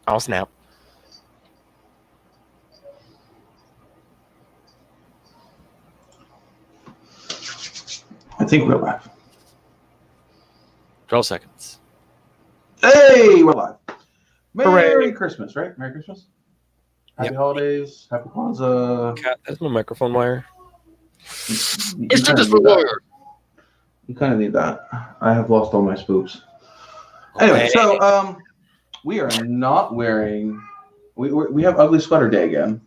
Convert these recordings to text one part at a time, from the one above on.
I'll snap. I think we're live. 12 seconds. Hey, we're live. Merry Hooray. Christmas, right? Merry Christmas. Happy Yep. holidays. Happy Kwanzaa. Cat, that's my microphone wire. You It's kinda just need for that. wire. You kind of need that. I have lost all my spooks. Anyway, so we are not wearing. We have ugly sweater day again.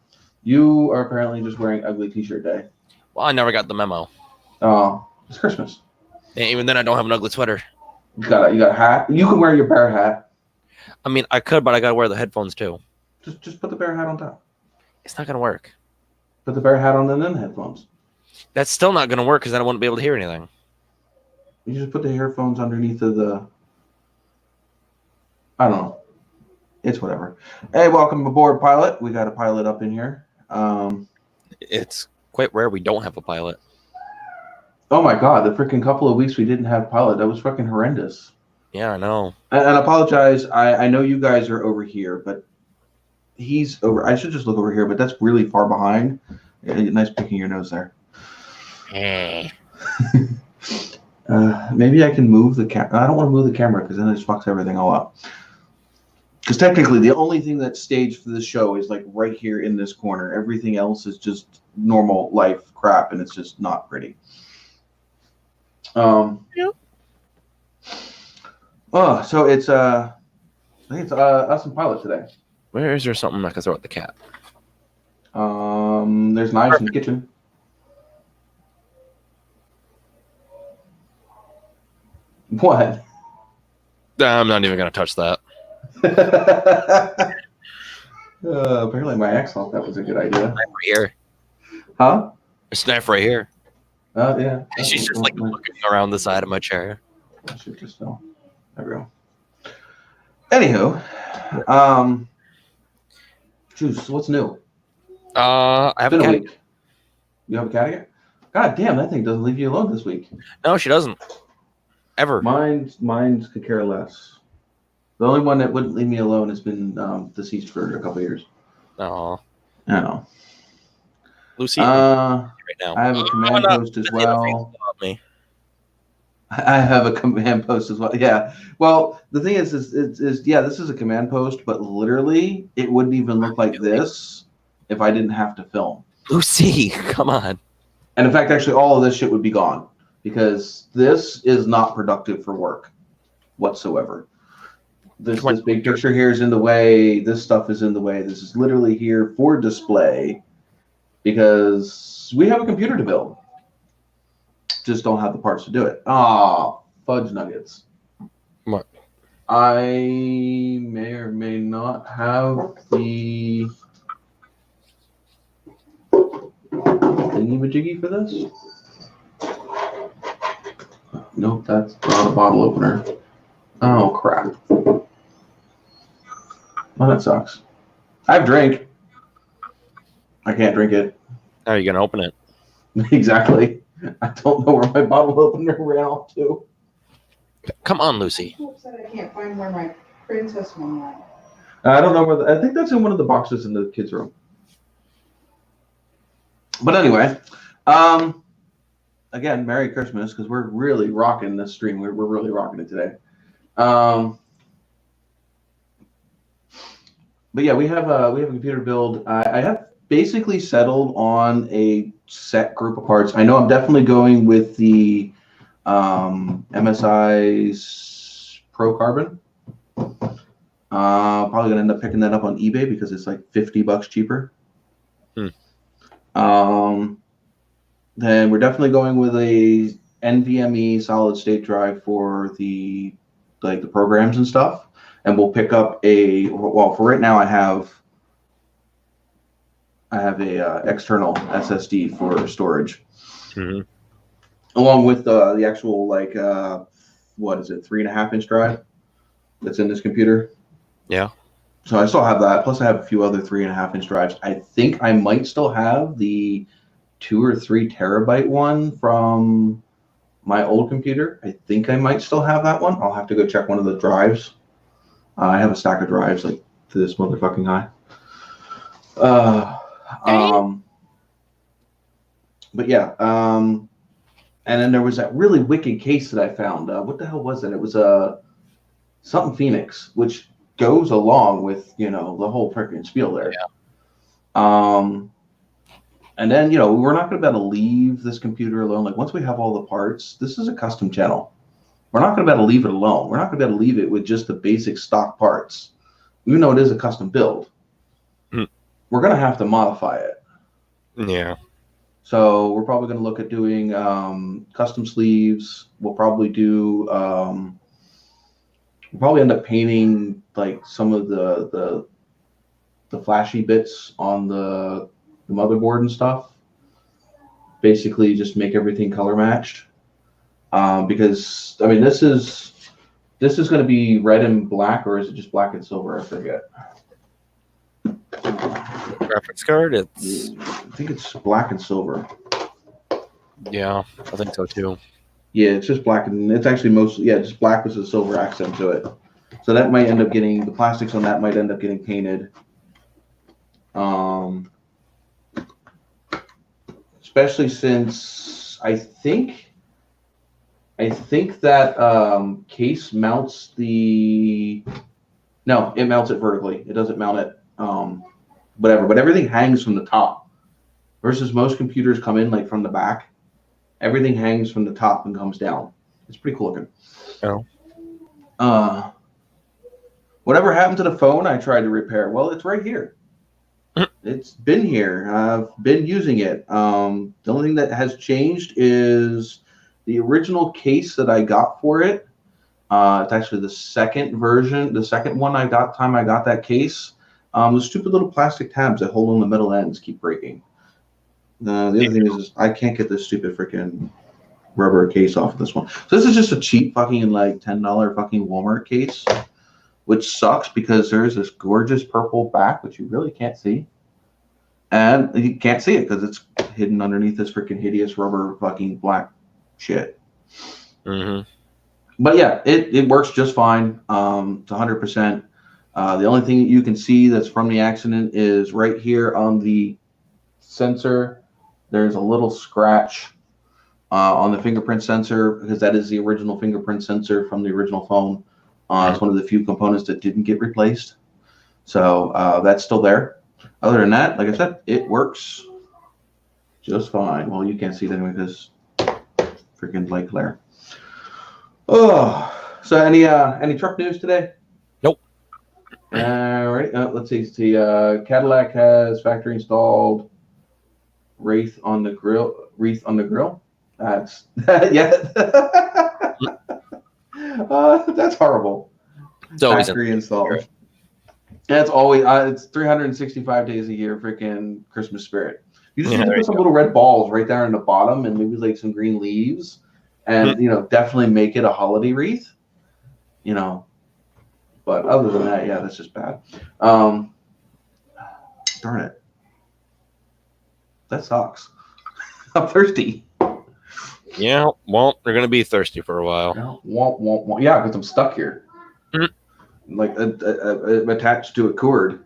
You are apparently just wearing ugly t-shirt day. Well, I never got the memo. Oh, it's Christmas. And even then, I don't have an ugly sweater. You got a hat. You can wear your bear hat. I mean, I could, but I gotta wear the headphones too. Just put the bear hat on top. It's not gonna work. Put the bear hat on and then the headphones. That's still not gonna work because then I wouldn't be able to hear anything. You just put the earphones underneath of the. I don't know. It's whatever. Hey, welcome aboard, pilot. We got a pilot up in here. It's quite rare we don't have a pilot. Oh my God, the freaking couple of weeks we didn't have pilot. That was fucking horrendous. Yeah, I know. And I apologize. I know you guys are over here, but he's over. I should just look over here, but that's really far behind. Nice picking your nose there. Maybe I can move the camera. I don't want to move the camera because then it just fucks everything all up. Because technically, the only thing that's staged for this show is like right here in this corner. Everything else is just normal life crap, and it's just not pretty. Yep. Oh, so it's I think it's us and pilot today. Where is there something I can throw at the cat? There's knives in the kitchen. What? I'm not even gonna touch that. Apparently my ex thought that was a good idea. Knife right here. Huh? There's a knife right here. Yeah. And she's just like looking around the side of my chair. I should just know. There we go. Anywho, Juice, what's new? I have a Been a cat. week. You have a cat again? God damn, that thing doesn't leave you alone this week. No, she doesn't. Ever. Mine's could care less. The only one that wouldn't leave me alone has been deceased for a couple of years. Oh, I know. Lucy. Right now. I have a command post as well. I have a command post as well. Yeah. Well, the thing is yeah, this is a command post, but literally it wouldn't even look like this if I didn't have to film. Lucy, come on. And in fact, actually, all of this shit would be gone because this is not productive for work whatsoever. This big picture here is in the way. This stuff is in the way. This is literally here for display because we have a computer to build. Just don't have the parts to do it. Ah, fudge nuggets. What? I may or may not have the thingy-majiggy for this. Nope, that's not a bottle opener. Oh, crap. Well, that sucks. I have drink. I can't drink it. How are you going to open it? Exactly. I don't know where my bottle opener ran off to. Come on, Lucy. I'm upset I can't find where my princess one went. I don't know where. I think that's in one of the boxes in the kids' room. But anyway, again, Merry Christmas because we're really rocking this stream. We're really rocking it today. But yeah, we have a computer build. I have basically settled on a set group of parts. I know I'm definitely going with the MSI's Pro Carbon. Probably gonna end up picking that up on eBay because it's like $50 cheaper. Then we're definitely going with a NVMe solid state drive for the programs and stuff. And we'll pick up for right now I have a external SSD for storage. Mm-hmm. Along with the actual 3.5-inch drive that's in this computer. Yeah. So I still have that. Plus I have a few other 3.5-inch drives. I think I might still have the 2 or 3 terabyte one from my old computer. I think I might still have that one. I'll have to go check one of the drives. I have a stack of drives, like this motherfucking high. But yeah, and then there was that really wicked case that I found. What the hell was it? It was something Phoenix, which goes along with, you know, the whole freaking spiel there. Yeah. And then, you know, we're not going to be able to leave this computer alone. Like, once we have all the parts, this is a custom channel. We're not going to be able to leave it alone. We're not going to be able to leave it with just the basic stock parts. Even though it is a custom build, we're going to have to modify it. Yeah. So we're probably going to look at doing custom sleeves. We'll probably do, we'll probably end up painting like some of the flashy bits on the motherboard and stuff. Basically just make everything color matched. Because I mean, this is going to be red and black, or is it just black and silver? I forget. Graphics card, I think it's black and silver. Yeah, I think so too. Yeah, it's just black, and it's actually mostly, yeah, just black with a silver accent to it. So that might end up getting, the plastics on that might end up getting painted. Especially since I think that case mounts no, it mounts it vertically. It doesn't mount it, whatever, but everything hangs from the top versus most computers come in like from the back. Everything hangs from the top and comes down. It's pretty cool looking. Oh. Whatever happened to the phone I tried to repair? Well, it's right here. It's been here. I've been using it. The only thing that has changed is the original case that I got for it. It's actually the second version, the second one I got that case. The stupid little plastic tabs that hold on the metal ends keep breaking. The other thing is I can't get this stupid freaking rubber case off of this one. So this is just a cheap fucking like $10 fucking Walmart case, which sucks because there's this gorgeous purple back, which you really can't see. And you can't see it because it's hidden underneath this freaking hideous rubber fucking black shit. But yeah, it works just fine. It's 100%. The only thing that you can see that's from the accident is right here on the sensor. There's a little scratch on the fingerprint sensor because that is the original fingerprint sensor from the original phone. It's one of the few components that didn't get replaced. So that's still there. Other than that, like I said, it works just fine. Well, you can't see it anyway because freaking light glare. Oh, so any truck news today? Nope. All right. Let's see. Cadillac has factory installed wreath on the grill. That's yeah. That's horrible. It's always factory installed. That's always it's 365 days a year, freaking Christmas spirit. You just need to put some little red balls right there on the bottom and maybe like some green leaves, and you know, definitely make it a holiday wreath. You know, but other than that, yeah, that's just bad. Darn it, that sucks. I'm thirsty. Yeah, well, they're gonna be thirsty for a while. Yeah, because I'm stuck here. Like attached to a cord.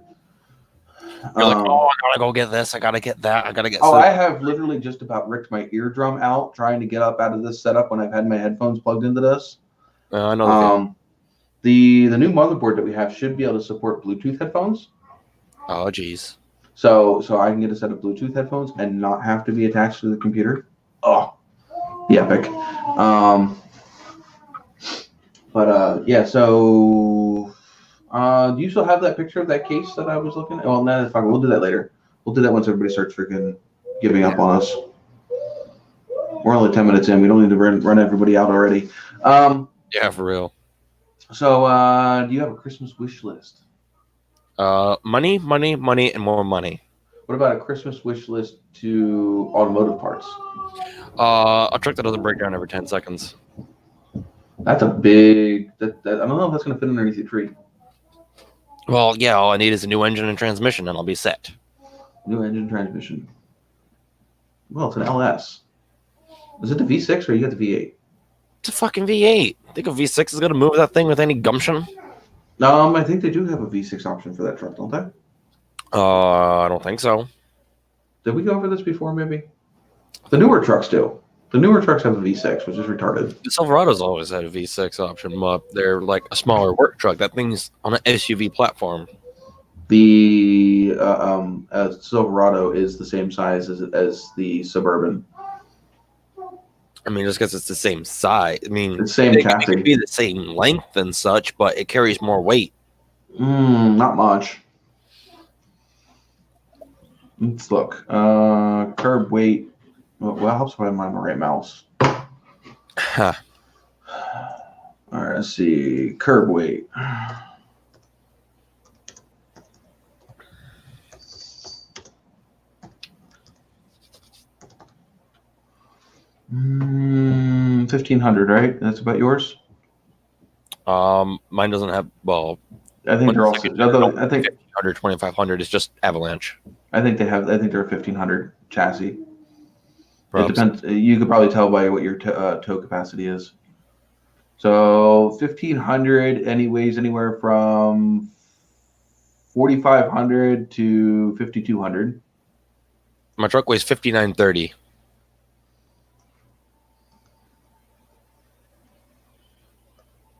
You're like, oh, I gotta go get this. I gotta get that. I gotta get. I have literally just about ripped my eardrum out trying to get up out of this setup when I've had my headphones plugged into this. I know. The new motherboard that we have should be able to support Bluetooth headphones. Oh, geez. So I can get a set of Bluetooth headphones and not have to be attached to the computer. Oh, yeah, epic. But yeah, so do you still have that picture of that case that I was looking at? Well, no, that's fine. We'll do that later. We'll do that once everybody starts freaking giving up on us. We're only 10 minutes in. We don't need to run everybody out already. Yeah, for real. So do you have a Christmas wish list? Money, and more money. What about a Christmas wish list to automotive parts? A truck that doesn't break down every 10 seconds. That's a big. I don't know if that's going to fit underneath your tree. Well, yeah, all I need is a new engine and transmission, and I'll be set. New engine transmission. Well, it's an LS. Is it the V6 or you got the V8? It's a fucking V8. Think a V6 is going to move that thing with any gumption? I think they do have a V6 option for that truck, don't they? I don't think so. Did we go over this before, maybe? The newer trucks do. The newer trucks have a V6, which is retarded. The Silverado's always had a V6 option, but they're like a smaller work truck. That thing's on an SUV platform. The Silverado is the same size as the Suburban. I mean, just because it's the same size. I mean, It's same it chassis. could be the same length and such, but it carries more weight. Not much. Let's look. Curb weight. Well, helps if I'm on the right mouse. Huh. All right, let's see. Curb weight. Mm, 1,500, right? That's about yours. Mine doesn't have. Well, I think they're also. I think 1,500, 2,500 is just Avalanche. I think they have. I think they're a 1,500 chassis. Probs. It depends. You could probably tell by what your tow capacity is. So 1,500, anyways, anywhere from 4,500 to 5,200. My truck weighs 5,930.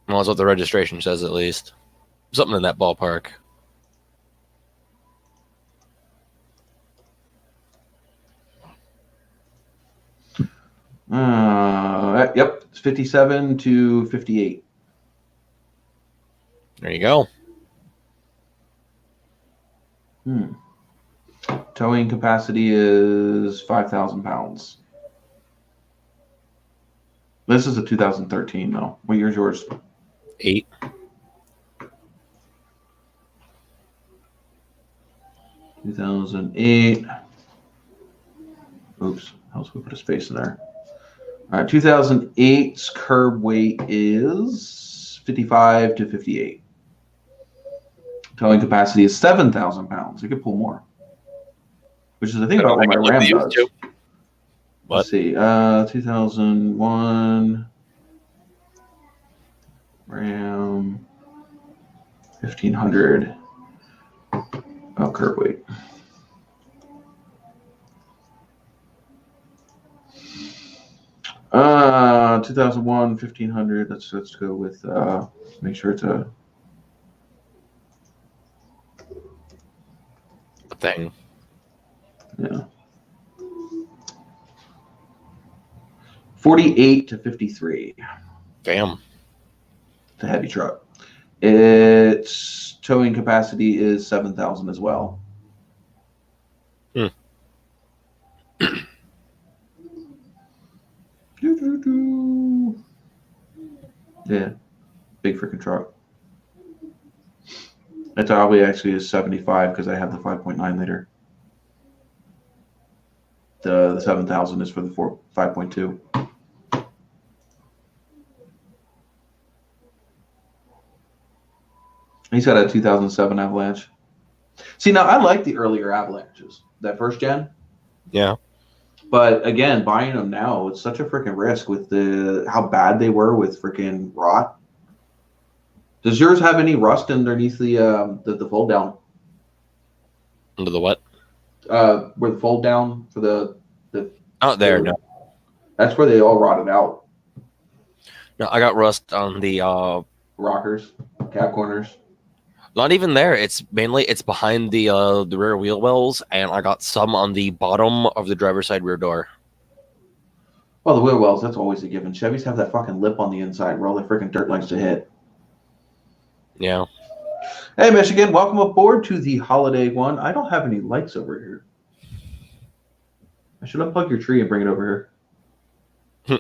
Well, that's what the registration says, at least. Something in that ballpark. Yep, it's 57 to 58. There you go. Towing capacity is 5,000 pounds. This is a 2013, though. What year's yours? 8. 2008. Oops, how else we put a space in there? All right, 2008's curb weight is 55 to 58. Towing capacity is 7,000 pounds. You could pull more, which is the thing about what my Ram does. Let's see, 2001 Ram 1,500. Oh, curb weight. Uh, 2001 1,500. Let's go with make sure it's a thing. Yeah. 48 to 53. Damn. It's a heavy truck. Its towing capacity is 7,000 as well. Yeah, big freaking truck. It probably actually is 75 because I have the 5.9 liter. The 7,000 is for the 5.2. He's got a 2007 Avalanche. See, now I like the earlier Avalanches, that first gen. Yeah. But again, buying them now, it's such a freaking risk with how bad they were with freaking rot. Does yours have any rust underneath the fold down? Under the what? Where the fold down for the Out there, no. That's where they all rotted out. No, I got rust on the rockers, cab corners. Not even there. It's behind the rear wheel wells, and I got some on the bottom of the driver's side rear door. Well, the wheel wells, that's always a given. Chevys have that fucking lip on the inside where all the freaking dirt likes to hit. Yeah. Hey, Michigan, welcome aboard to the holiday one. I don't have any lights over here. I should unplug your tree and bring it over here.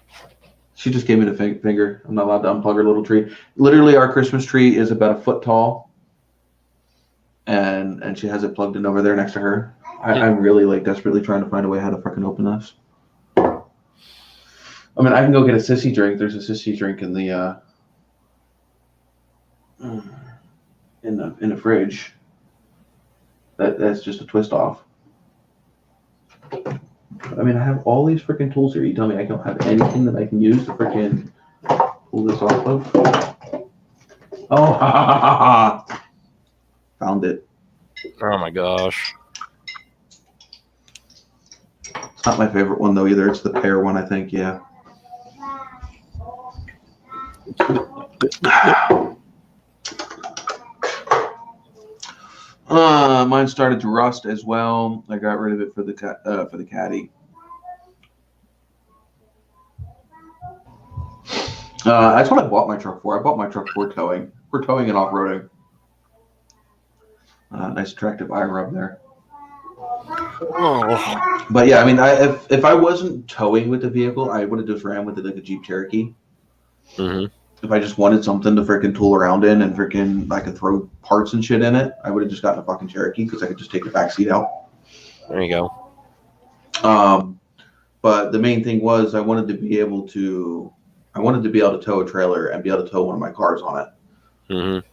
She just gave me the finger. I'm not allowed to unplug her little tree. Literally, our Christmas tree is about a foot tall. And she has it plugged in over there next to her. I'm really desperately trying to find a way how to fucking open this. I mean, I can go get a sissy drink. There's a sissy drink in the in the fridge. That's just a twist off. I mean, I have all these freaking tools here. You tell me I don't have anything that I can use to freaking pull this off of? Oh, found it. Oh my gosh. It's not my favorite one though either. It's the pear one, I think. Yeah. Mine started to rust as well. I got rid of it for the caddy. That's what I bought my truck for. I bought my truck for towing. For towing and off-roading. Nice attractive eye rub there. Oh. But yeah, I mean, if I wasn't towing with the vehicle, I would have just ran with it like a Jeep Cherokee. Mm-hmm. If I just wanted something to freaking tool around in and freaking I could throw parts and shit in it, I would have just gotten a fucking Cherokee because I could just take the back seat out. There you go. But the main thing was I wanted to be able to tow a trailer and be able to tow one of my cars on it. Mm-hmm.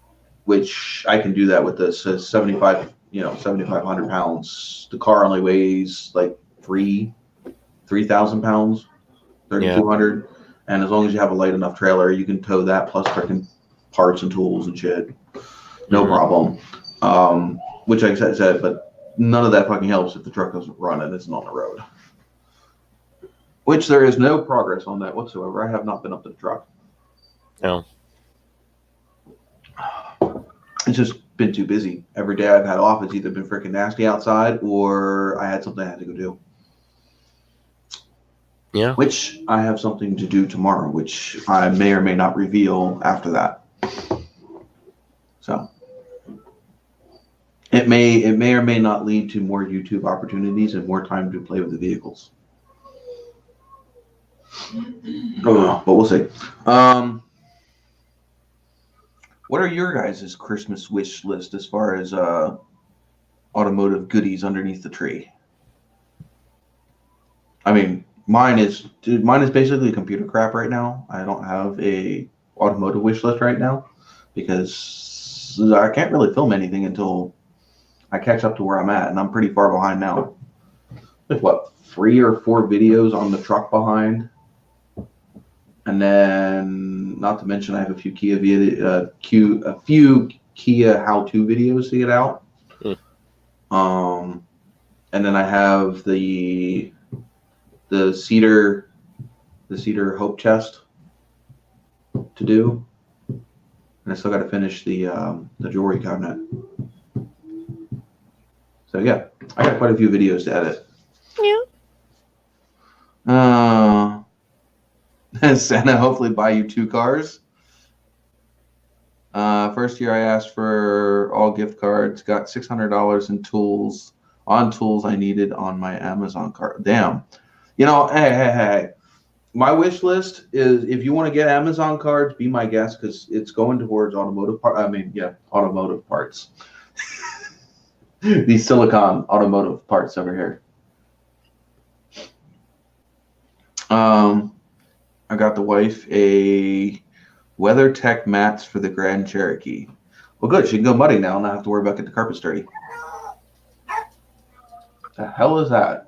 Which I can do that with this 7,500 pounds. The car only weighs like 3,000 pounds, 3,200. Yeah. And as long as you have a light enough trailer, you can tow that plus freaking parts and tools and shit. No problem. Which I said, but none of that fucking helps if the truck doesn't run and isn't on the road. Which there is no progress on that whatsoever. I have not been up to the truck. No. It's just been too busy. Every day I've had off, it's either been freaking nasty outside or I had something I had to go do. Yeah. Which I have something to do tomorrow, which I may or may not reveal after that. So it may or may not lead to more YouTube opportunities and more time to play with the vehicles. But we'll see. What are your guys' Christmas wish list as far as automotive goodies underneath the tree? I mean, mine is basically computer crap right now. I don't have a automotive wish list right now because I can't really film anything until I catch up to where I'm at, and I'm pretty far behind now. Like what, 3 or 4 videos on the truck behind, and then not to mention I have a few Kia how-to videos to get out. And then I have the cedar hope chest to do, and I still got to finish the jewelry cabinet. So yeah, I got quite a few videos to edit. Yeah. Santa hopefully buy you 2 cars. First year I asked for all gift cards, got $600 in tools I needed on my Amazon card. Damn. Hey. My wish list is if you want to get Amazon cards, be my guest because it's going towards automotive parts. These silicon automotive parts over here. I got the wife a WeatherTech mats for the Grand Cherokee. Well, good. She can go mudding now and not have to worry about getting the carpets dirty. The hell is that?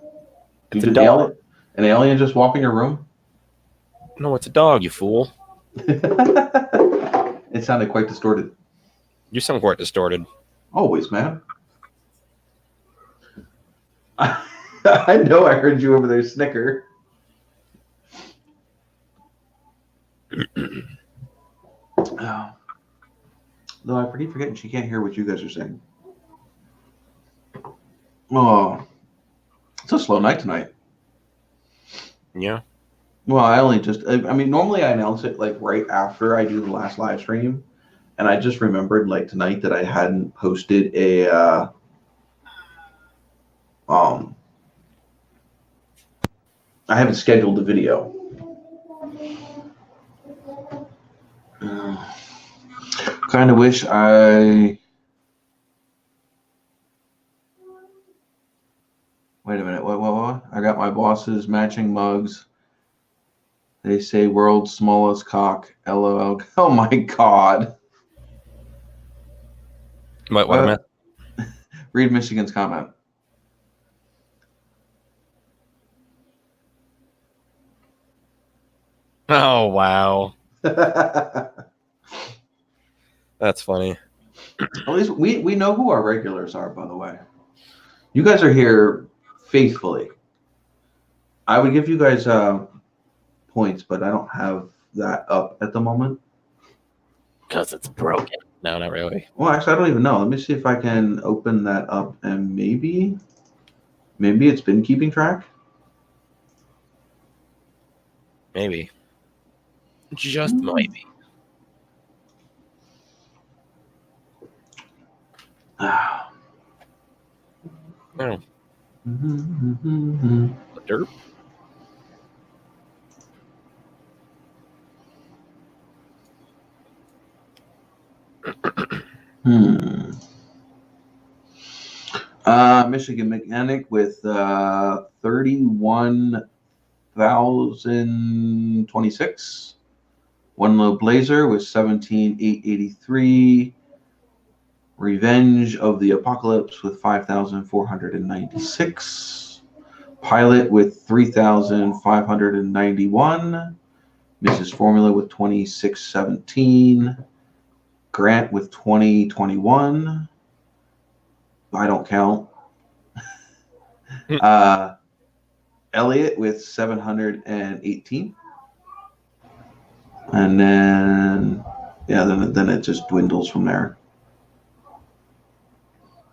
It's a dog. An alien just walk in your room? No, it's a dog, you fool. It sounded quite distorted. You sound quite distorted. Always, man. I know I heard you over there snicker. Oh. Though I keep forgetting she can't hear what you guys are saying. Oh, it's a slow night tonight. Yeah. Well, I mean, normally I announce it like right after I do the last live stream, and I just remembered like tonight that I hadn't posted I haven't scheduled the video. Kind of wish I. Wait a minute. What? I got my boss's matching mugs. They say world's smallest cock. LOL. Oh my God. What am I? Read Michigan's comment. Oh, wow. That's funny. At least we know who our regulars are, by the way. You guys are here faithfully. I would give you guys points, but I don't have that up at the moment. Because it's broken. No, not really. Well, actually, I don't even know. Let me see if I can open that up, and maybe it's been keeping track. Maybe. Just maybe. Ah. Oh. Mm-hmm. Derp. Michigan Mechanic with 31,026. One Low Blazer with 17,883. Revenge of the Apocalypse with 5,496. Pilot with 3,591. Mrs. Formula with 2617. Grant with 2021. I don't count. Elliot with 718. And then, yeah, then it just dwindles from there.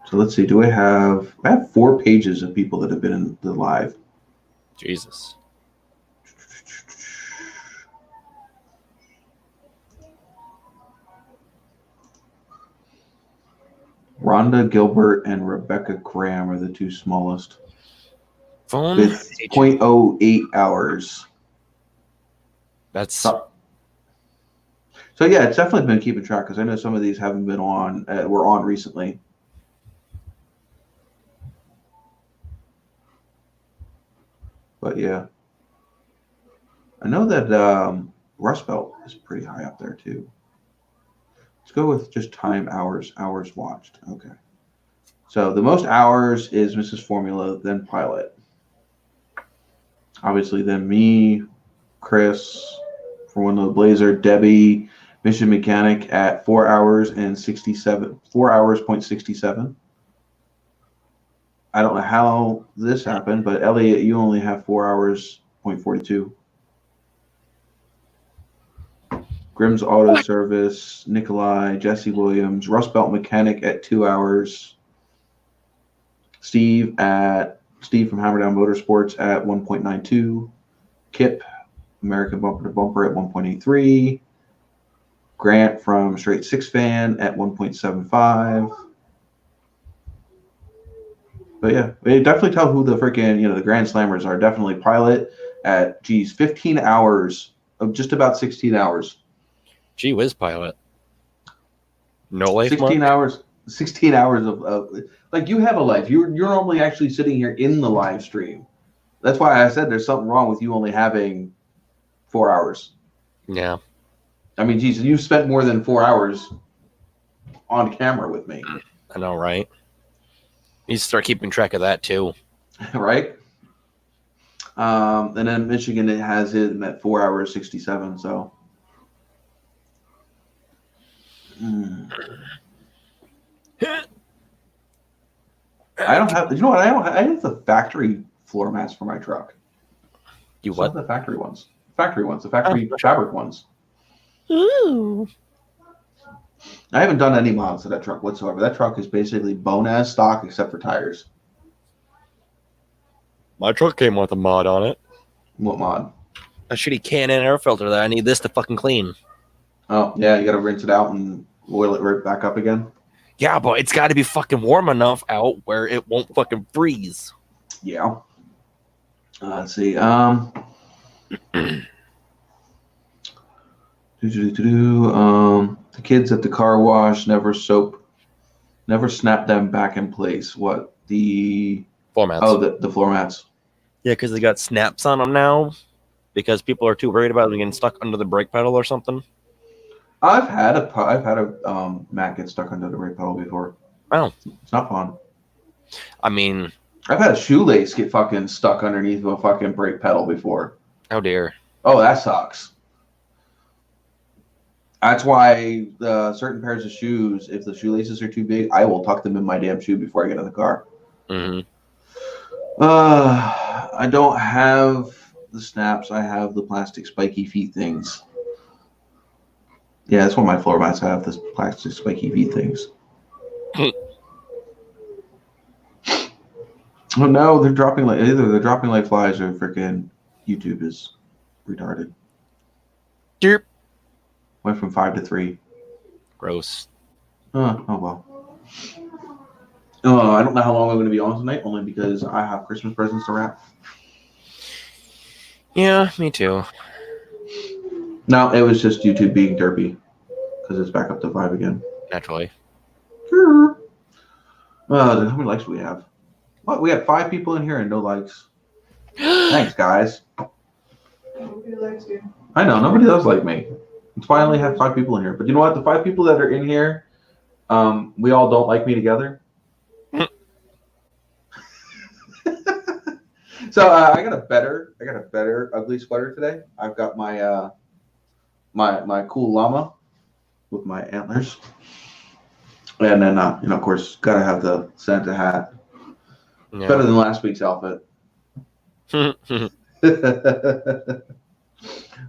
So let's see. I have 4 pages of people that have been in the live. Jesus. Rhonda Gilbert and Rebecca Graham are the 2 smallest. Phone With 0.08 hours. That's So yeah, it's definitely been keeping track because I know some of these haven't been on. Were on recently. But yeah, I know that Rustbelt is pretty high up there too. Let's go with just time, hours watched. Okay. So the most hours is Mrs. Formula, then Pilot. Obviously, then me, Chris, for One Low Blazer, Debbie, Mission Mechanic at 4 hours and 67. 4 hours, 0.67. I don't know how this happened, but Elliot, you only have 4 hours, 0.42. Grimm's Auto Service, Nikolai, Jesse Williams, Rust Belt Mechanic at 2 hours. Steve from Hammerdown Motorsports at 1.92. Kip, American Bumper to Bumper at 1.83. Grant from Straight Six Fan at 1.75. But yeah, they definitely tell who the freaking, the Grand Slammers are. Definitely Pilot at 15 hours of just about 16 hours. Gee whiz, Pilot. No life 16 much? hours. 16 hours of like, you have a life. You're normally actually sitting here in the live stream. That's why I said there's something wrong with you only having 4 hours. Yeah. I mean, geez, you've spent more than 4 hours on camera with me. I know, right? You start keeping track of that too. Right? And then Michigan, it has it at 4 hours 67. So I don't have. You know what? I have the factory floor mats for my truck. You Some what? of the factory ones. The factory fabric ones. Ooh. I haven't done any mods to that truck whatsoever. That truck is basically bone ass stock except for tires. My truck came with a mod on it. What mod? A shitty can-in air filter that I need this to fucking clean. Oh yeah, you got to rinse it out and oil it right back up again. Yeah, but it's got to be fucking warm enough out where it won't fucking freeze. Yeah. Let's see. The kids at the car wash never snap them back in place. What? The Floor mats. Oh, the floor mats. Yeah, because they got snaps on them now. Because people are too worried about them getting stuck under the brake pedal or something. I've had a mat get stuck under the brake pedal before. Oh, it's not fun. I mean, I've had a shoelace get fucking stuck underneath of a fucking brake pedal before. Oh dear. Oh, that sucks. That's why the certain pairs of shoes, if the shoelaces are too big, I will tuck them in my damn shoe before I get in the car. Mm-hmm. I don't have the snaps. I have the plastic spiky feet things. Yeah, that's what my floor mats have. This plastic spiky feet things. Oh no, they're dropping like either they're dropping like flies or freaking YouTube is retarded. Derp. Went from 5 to 3. Gross. Oh well. I don't know how long I'm going to be on tonight, only because I have Christmas presents to wrap. Yeah, me too. No, it was just YouTube being derpy because it's back up to 5 again. Naturally. How many likes do we have? What? We had 5 people in here and no likes. Thanks, guys. Nobody likes you. I know nobody does like me. That's why I only have 5 people in here. But you know what? The 5 people that are in here, we all don't like me together. So I got a better ugly sweater today. I've got my my cool llama with my antlers, and then of course gotta have the Santa hat. Yeah. Better than last week's outfit.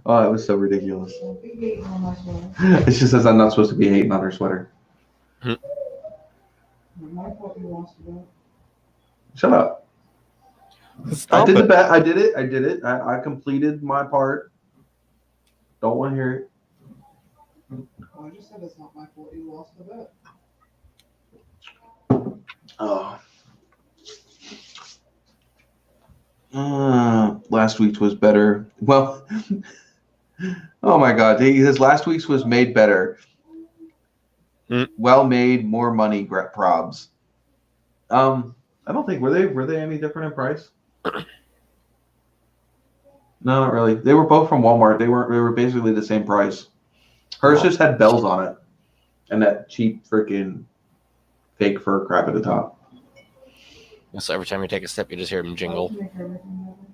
Oh, it was so ridiculous. Don't be hating on my sweater. It just says I'm not supposed to be hating on her sweater. Not my fault you lost it. Shut up. Stop I did it. the bet. I did it. I completed my part. Don't want to hear it. Well, I just said it's not my fault you lost the bet. Oh. Last week's was better. Well, oh my God. His last week's was made better. Well made, more money, probs. I don't think were they any different in price? No, not really. They were both from Walmart. They were basically the same price. Hers just had bells on it and that cheap freaking fake fur crap at the top. So every time you take a step, you just hear him jingle.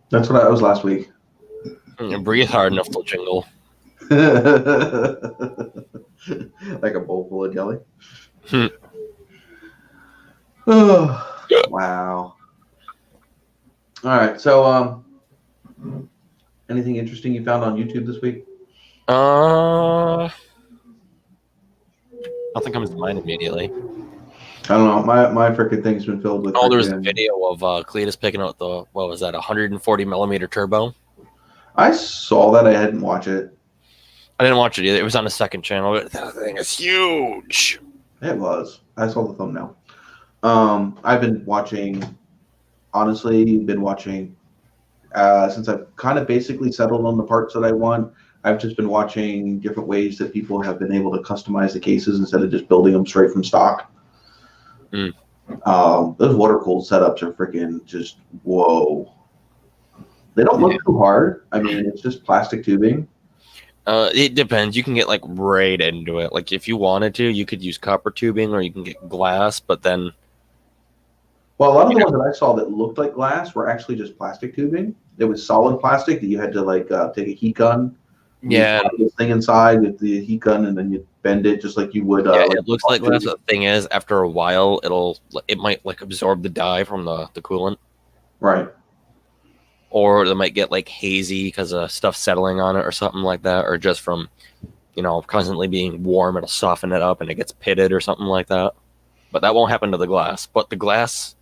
That's what I was last week. And breathe hard enough to jingle. Like a bowl full of jelly. Oh, wow. All right. So, anything interesting you found on YouTube this week? Nothing comes to mind immediately. I don't know. My freaking thing's been filled with. Oh, there was a video of Cletus picking out the, what was that, 140 millimeter turbo. I saw that. I hadn't watched it. I didn't watch it either. It was on the second channel. That thing is huge. It was. I saw the thumbnail. I've been watching. Honestly, since I've kind of basically settled on the parts that I want. I've just been watching different ways that people have been able to customize the cases instead of just building them straight from stock. Those water-cooled setups are freaking just whoa. They don't look too hard. I mean, it's just plastic tubing. It depends. You can get like right into it. Like if you wanted to, you could use copper tubing or you can get glass. But then, well, a lot of the ones that I saw that looked like glass were actually just plastic tubing. It was solid plastic that you had to like take a heat gun. This thing inside with the heat gun, and then you bend it just like you would. It looks like glass. The thing is, after a while, it might like absorb the dye from the coolant, right? Or it might get like hazy because of stuff settling on it or something like that, or just from constantly being warm, it'll soften it up and it gets pitted or something like that. But that won't happen to the glass. But the glass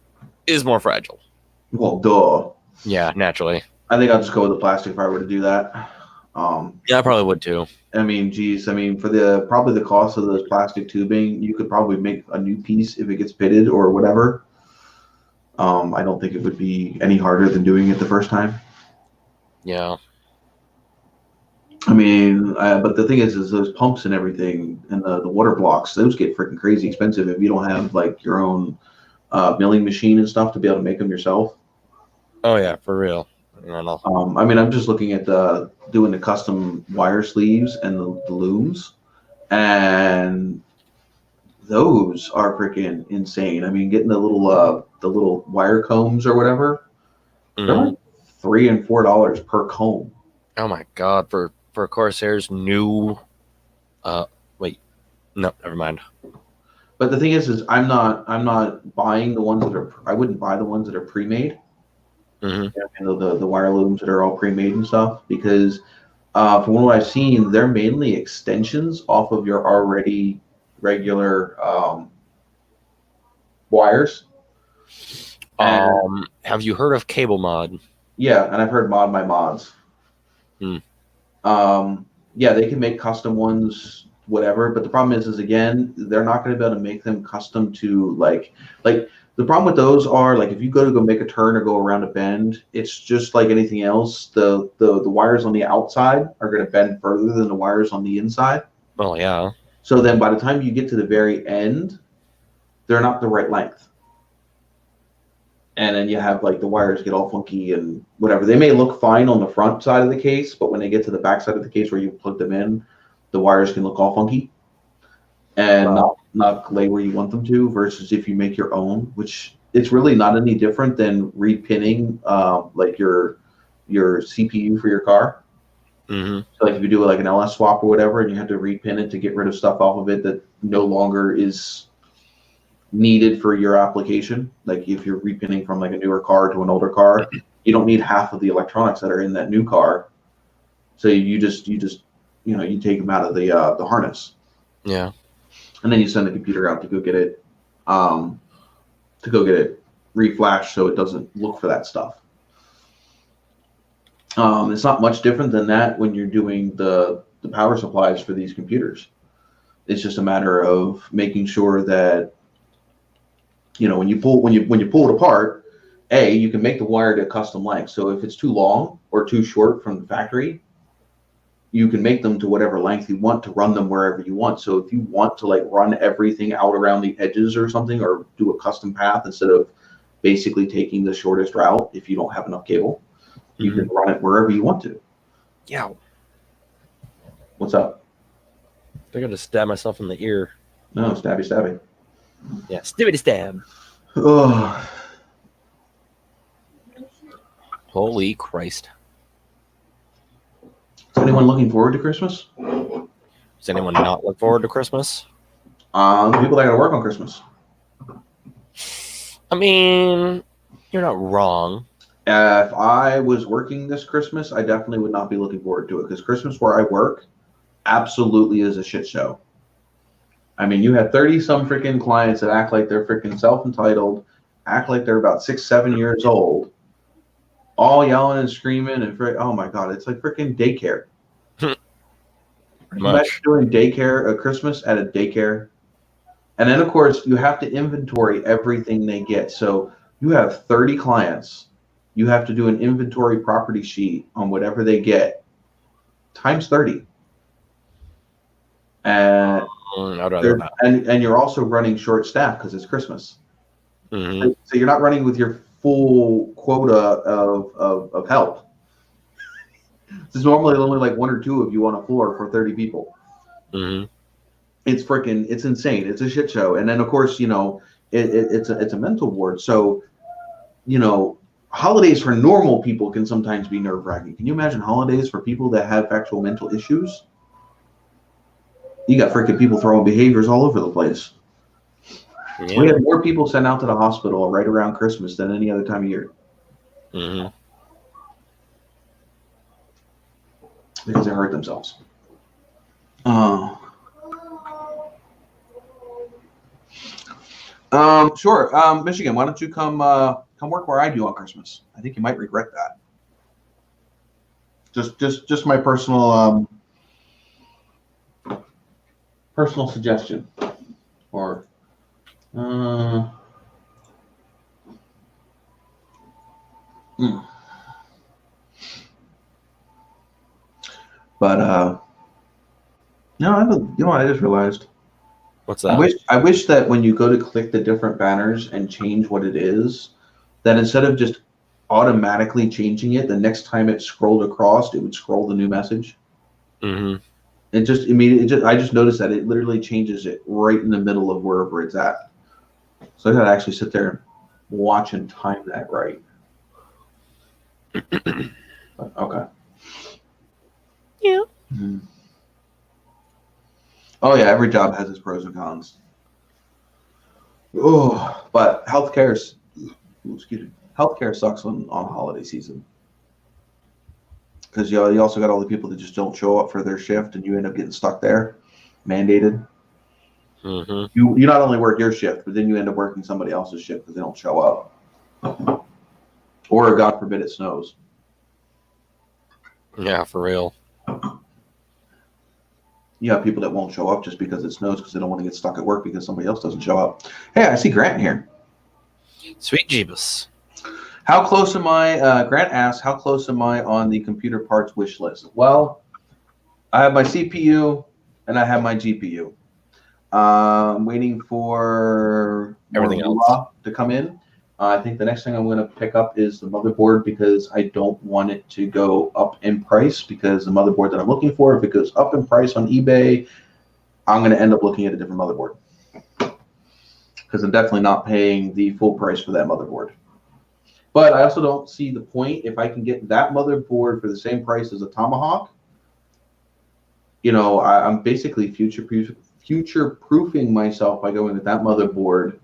is more fragile. Well, duh. Yeah, naturally. I think I'll just go with the plastic if I were to do that. Yeah, I probably would too. I mean, geez, for probably the cost of those plastic tubing, you could probably make a new piece if it gets pitted or whatever. I don't think it would be any harder than doing it the first time. Yeah. I mean, but the thing is those pumps and everything and the water blocks, those get freaking crazy expensive if you don't have like your own milling machine and stuff to be able to make them yourself. Oh yeah, for real. I mean, I'm just looking at doing the custom wire sleeves and the looms, and those are freaking insane. I mean, getting the little wire combs or whatever, they're like $3 and $4 per comb. Oh my God, for Corsair's new Wait, no, never mind. But the thing is I'm not buying the ones that are. I wouldn't buy the ones that are pre-made. Hmm. The wire looms that are all pre-made and stuff because from what I've seen, they're mainly extensions off of your already regular wires. And Have you heard of cable mod? yeah, and I've heard mod my mods. Hmm. Yeah, they can make custom ones, whatever. But the problem is again, they're not going to be able to make them custom to like the problem with those are like if you go make a turn or go around a bend, it's just like anything else. The wires on the outside are going to bend further than the wires on the inside. Oh yeah. So then by the time you get to the very end, they're not the right length. And then you have like the wires get all funky and whatever. They may look fine on the front side of the case, but when they get to the back side of the case where you plug them in, the wires can look all funky and Wow. not lay where you want them to. Versus if you make your own, which it's really not any different than repinning like your CPU for your car. Hmm. So like if you do like an LS swap or whatever, and you have to repin it to get rid of stuff off of it that no longer is needed for your application. Like if you're repinning from like a newer car to an older car, you don't need half of the electronics that are in that new car. So you just you take them out of the harness. Yeah. And then you send the computer out to go get it reflashed so it doesn't look for that stuff. It's not much different than that when you're doing the power supplies for these computers. It's just a matter of making sure that when you pull it apart, you can make the wire to custom length. So if it's too long or too short from the factory, you can make them to whatever length you want to run them wherever you want. So if you want to like run everything out around the edges or something, or do a custom path instead of basically taking the shortest route, if you don't have enough cable, you can run it wherever you want to. Yeah. What's up? I think I just stabbed myself in the ear. No, stabby. Yeah, stibbity stab. Oh, Holy Christ. is anyone looking forward to Christmas? Does anyone not look forward to Christmas? The people that got to work on Christmas. I mean, you're not wrong. If I was working this Christmas, I definitely would not be looking forward to it because Christmas where I work absolutely is a shit show. I mean, you had 30 some freaking clients that act like they're freaking self-entitled, act like they're about 6, 7 years old, all yelling and screaming and oh my God, it's like freaking daycare. Pretty much. Imagine doing daycare, Christmas at a daycare. And then of course you have to inventory everything they get. So you have 30 clients. You have to do an inventory property sheet on whatever they get times 30. And I'd rather not. and you're also running short staff because it's Christmas. Mm-hmm. So you're not running with your full quota of help. There's normally only like 1 or 2 of you on a floor for 30 people. Mm-hmm. It's insane. It's a shit show. And then of course, it's a mental ward. So, holidays for normal people can sometimes be nerve-wracking. Can you imagine holidays for people that have actual mental issues? You got freaking people throwing behaviors all over the place. Yeah. We had more people sent out to the hospital right around Christmas than any other time of year. Mm-hmm. Because they hurt themselves. Sure. Michigan, why don't you come work where I do on Christmas? I think you might regret that. Just my personal suggestion. Or But no, I just realized. What's that? I wish that when you go to click the different banners and change what it is, that instead of just automatically changing it, the next time it scrolled across, it would scroll the new message. Mm-hmm. It just immediately. I just noticed that it literally changes it right in the middle of wherever it's at. So I got to actually sit there and watch and time that right. But, okay. Yeah. Mm-hmm. Oh yeah, every job has its pros and cons. Oh, but healthcare sucks on holiday season because you also got all the people that just don't show up for their shift, and you end up getting stuck there, mandated. Mm-hmm. You not only work your shift, but then you end up working somebody else's shift because they don't show up, or God forbid it snows. Yeah, for real. You have people that won't show up just because it snows because they don't want to get stuck at work because somebody else doesn't show up. Hey, I see Grant here. Sweet Jeebus. How close am I? Grant asks, how close am I on the computer parts wish list? Well, I have my CPU and I have my GPU. I'm waiting for Everything else to come in. I think the next thing I'm going to pick up is the motherboard because I don't want it to go up in price because the motherboard that I'm looking for, if it goes up in price on eBay, I'm going to end up looking at a different motherboard because I'm definitely not paying the full price for that motherboard. But I also don't see the point if I can get that motherboard for the same price as a Tomahawk. You know, I'm basically future-proofing myself by going with that motherboard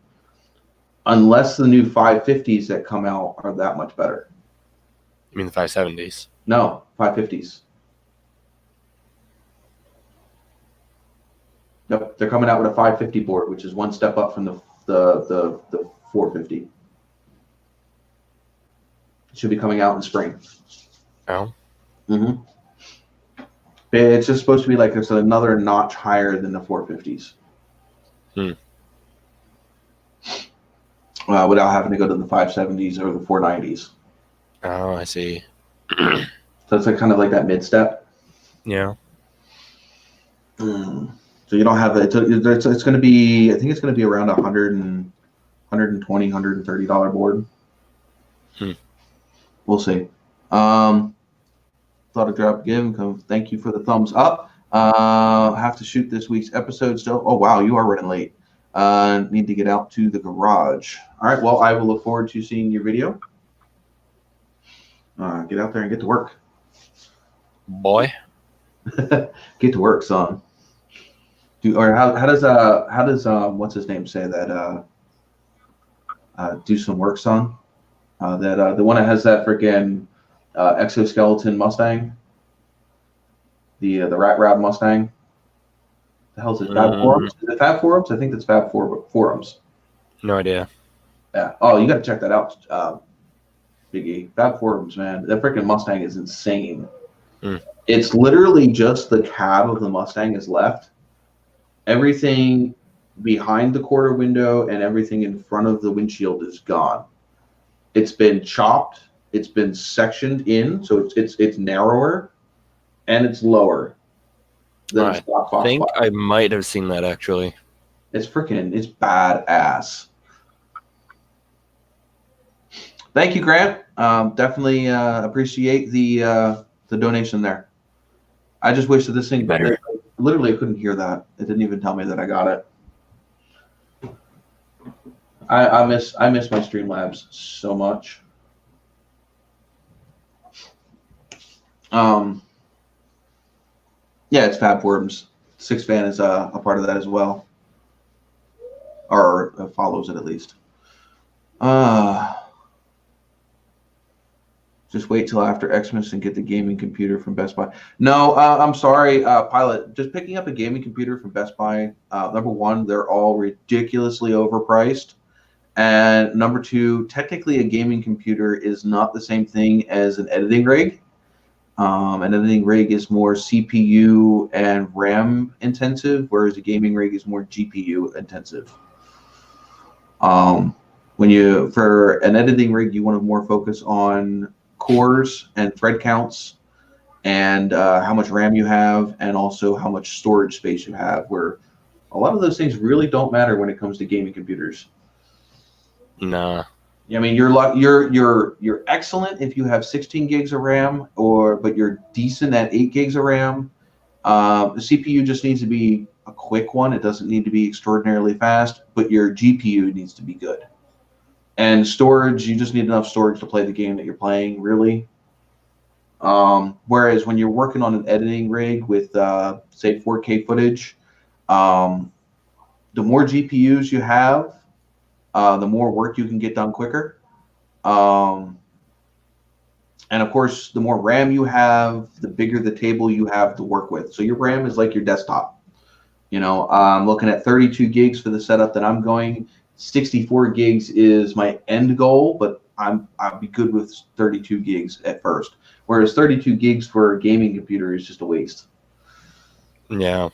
unless the new 550s that come out are that much better. You mean the 570s? No, 550s. Yep, they're coming out with a 550 board, which is one step up from the 450. It should be coming out in spring. Oh. Mm-hmm. It's just supposed to be like there's another notch higher than the 450s. Without having to go to the 570s or the 490s. Oh, I see. So it's like kind of like that mid step. Yeah. So you don't have it. It's going to be. I think it's going to be around $120, $130 board. We'll see. Thought I'd drop give. Thank you for the thumbs up. Have to shoot this week's episode still. Oh wow, you are running late. Need to get out to the garage. All right. Well, I will look forward to seeing your video. Get out there and get to work. Boy. Get to work, son. How does what's his name say that? Do some work, son. The one that has that freaking exoskeleton Mustang. The Rat Rab Mustang. The hell's it? Fab Forums? Is it Fab Forums? I think that's Fab Forums. No idea. Yeah. Oh, you got to check that out, Big E. Fab Forums, man. That freaking Mustang is insane. It's literally just the cab of the Mustang is left. Everything behind the quarter window and everything in front of the windshield is gone. It's been chopped. It's been sectioned in, so it's narrower and it's lower. I think I might have seen that actually. It's badass. Thank you, Grant. Definitely appreciate the donation there. I just wish that this thing better. Literally, I couldn't hear that. It didn't even tell me that I got it. I miss my Streamlabs so much. Yeah, it's Fab Worms. Six Fan is a part of that as well, or follows it at least. Just wait till after Xmas and get the gaming computer from Best Buy. No, I'm sorry, Pilot. Just picking up a gaming computer from Best Buy. Number one, they're all ridiculously overpriced. And number two, technically a gaming computer is not the same thing as an editing rig. An editing rig is more CPU and RAM intensive, whereas a gaming rig is more GPU intensive. For an editing rig, you want to more focus on cores and thread counts and how much RAM you have and also how much storage space you have, where a lot of those things really don't matter when it comes to gaming computers. Nah. I mean, you're excellent if you have 16 gigs of RAM, but you're decent at 8 gigs of RAM. The CPU just needs to be a quick one. It doesn't need to be extraordinarily fast, but your GPU needs to be good. And storage, you just need enough storage to play the game that you're playing, really. Whereas when you're working on an editing rig with, say, 4K footage, The more GPUs you have, the more work you can get done quicker. And of course, the more RAM you have, the bigger the table you have to work with. So your RAM is like your desktop. You know, I'm looking at 32 gigs for the setup that I'm going. 64 gigs is my end goal, but I'll be good with 32 gigs at first. Whereas 32 gigs for a gaming computer is just a waste. Yeah.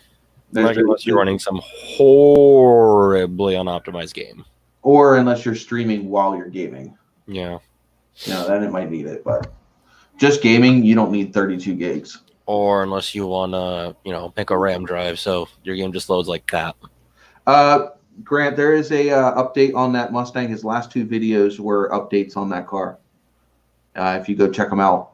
Like unless you're running some horribly unoptimized game. Or unless you're streaming while you're gaming. Yeah. You know, then it might need it, but just gaming, you don't need 32 gigs. Or unless you want to, you know, pick a RAM drive, so your game just loads like that. Grant, there is a update on that Mustang. His last 2 videos were updates on that car. If you go check them out.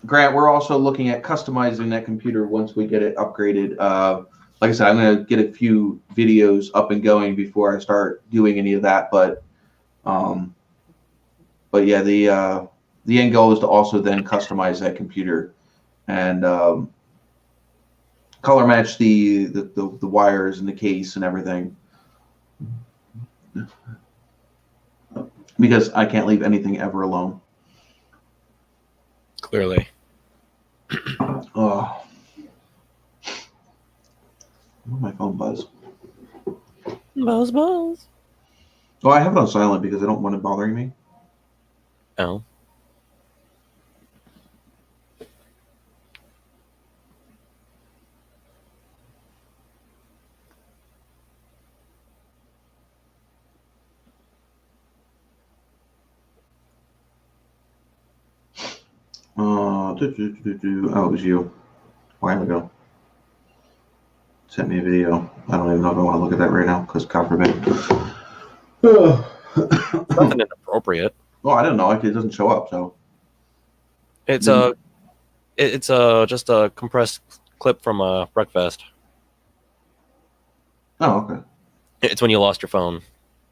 Grant, we're also looking at customizing that computer once we get it upgraded. Like I said, I'm going to get a few videos up and going before I start doing any of that. But yeah, the end goal is to also then customize that computer and color match the wires and the case and everything. Because I can't leave anything ever alone. Clearly. Oh. My phone buzz. Buzz. Oh, I have it on silent because I don't want it bothering me. Oh. Oh, it was you. A while ago. Sent me a video. I don't even know if I want to look at that right now because God forbid. Nothing inappropriate. Well, I don't know. It doesn't show up, so. It's just a compressed clip from a breakfast. Oh, okay. It's when you lost your phone.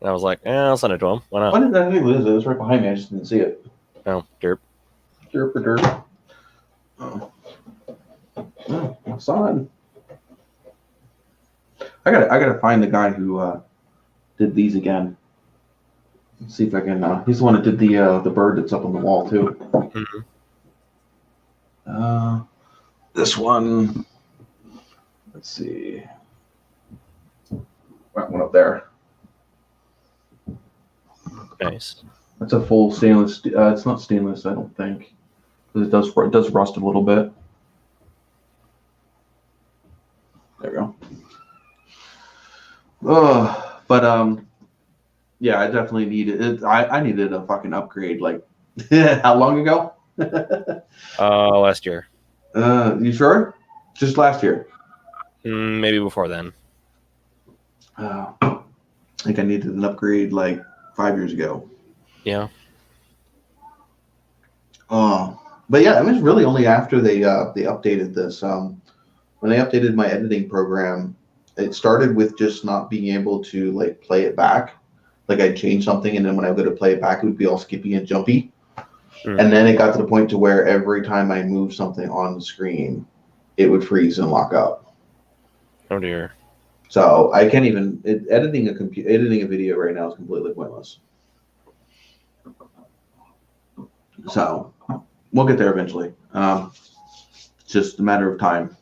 And I was like, I'll send it to him. Why not? Why did I think it was? It was right behind me. I just didn't see it. Oh, derp. Derp or derp. Oh, son. I gotta find the guy who did these again. Let's see if I can. He's the one that did the bird that's up on the wall too. Mm-hmm. This one. Let's see. That one up there. Nice. That's a full stainless. It's not stainless, I don't think, because it does rust a little bit. There we go. Yeah, I definitely needed it. I needed a fucking upgrade. Like, how long ago? Last year. You sure? Just last year? Maybe before then. I think I needed an upgrade like 5 years ago. Yeah. But yeah, it was really only after they updated this. When they updated my editing program, it started with just not being able to like play it back. Like I'd change something, and then when I would go to play it back, it would be all skippy and jumpy. And then it got to the point to where every time I moved something on the screen, it would freeze and lock up. Oh dear. So I can't even editing a video right now is completely pointless. So we'll get there eventually. It's just a matter of time.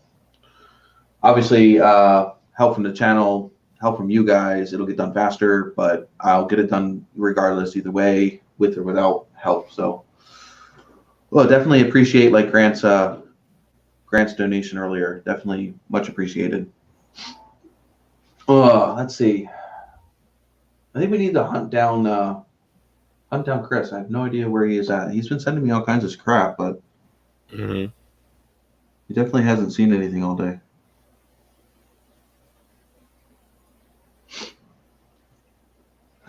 Obviously, help from the channel, help from you guys, it'll get done faster, but I'll get it done regardless either way, with or without help. So, well, definitely appreciate like Grant's donation earlier. Definitely much appreciated. Let's see. I think we need to hunt down Chris. I have no idea where he is at. He's been sending me all kinds of crap, but he definitely hasn't seen anything all day.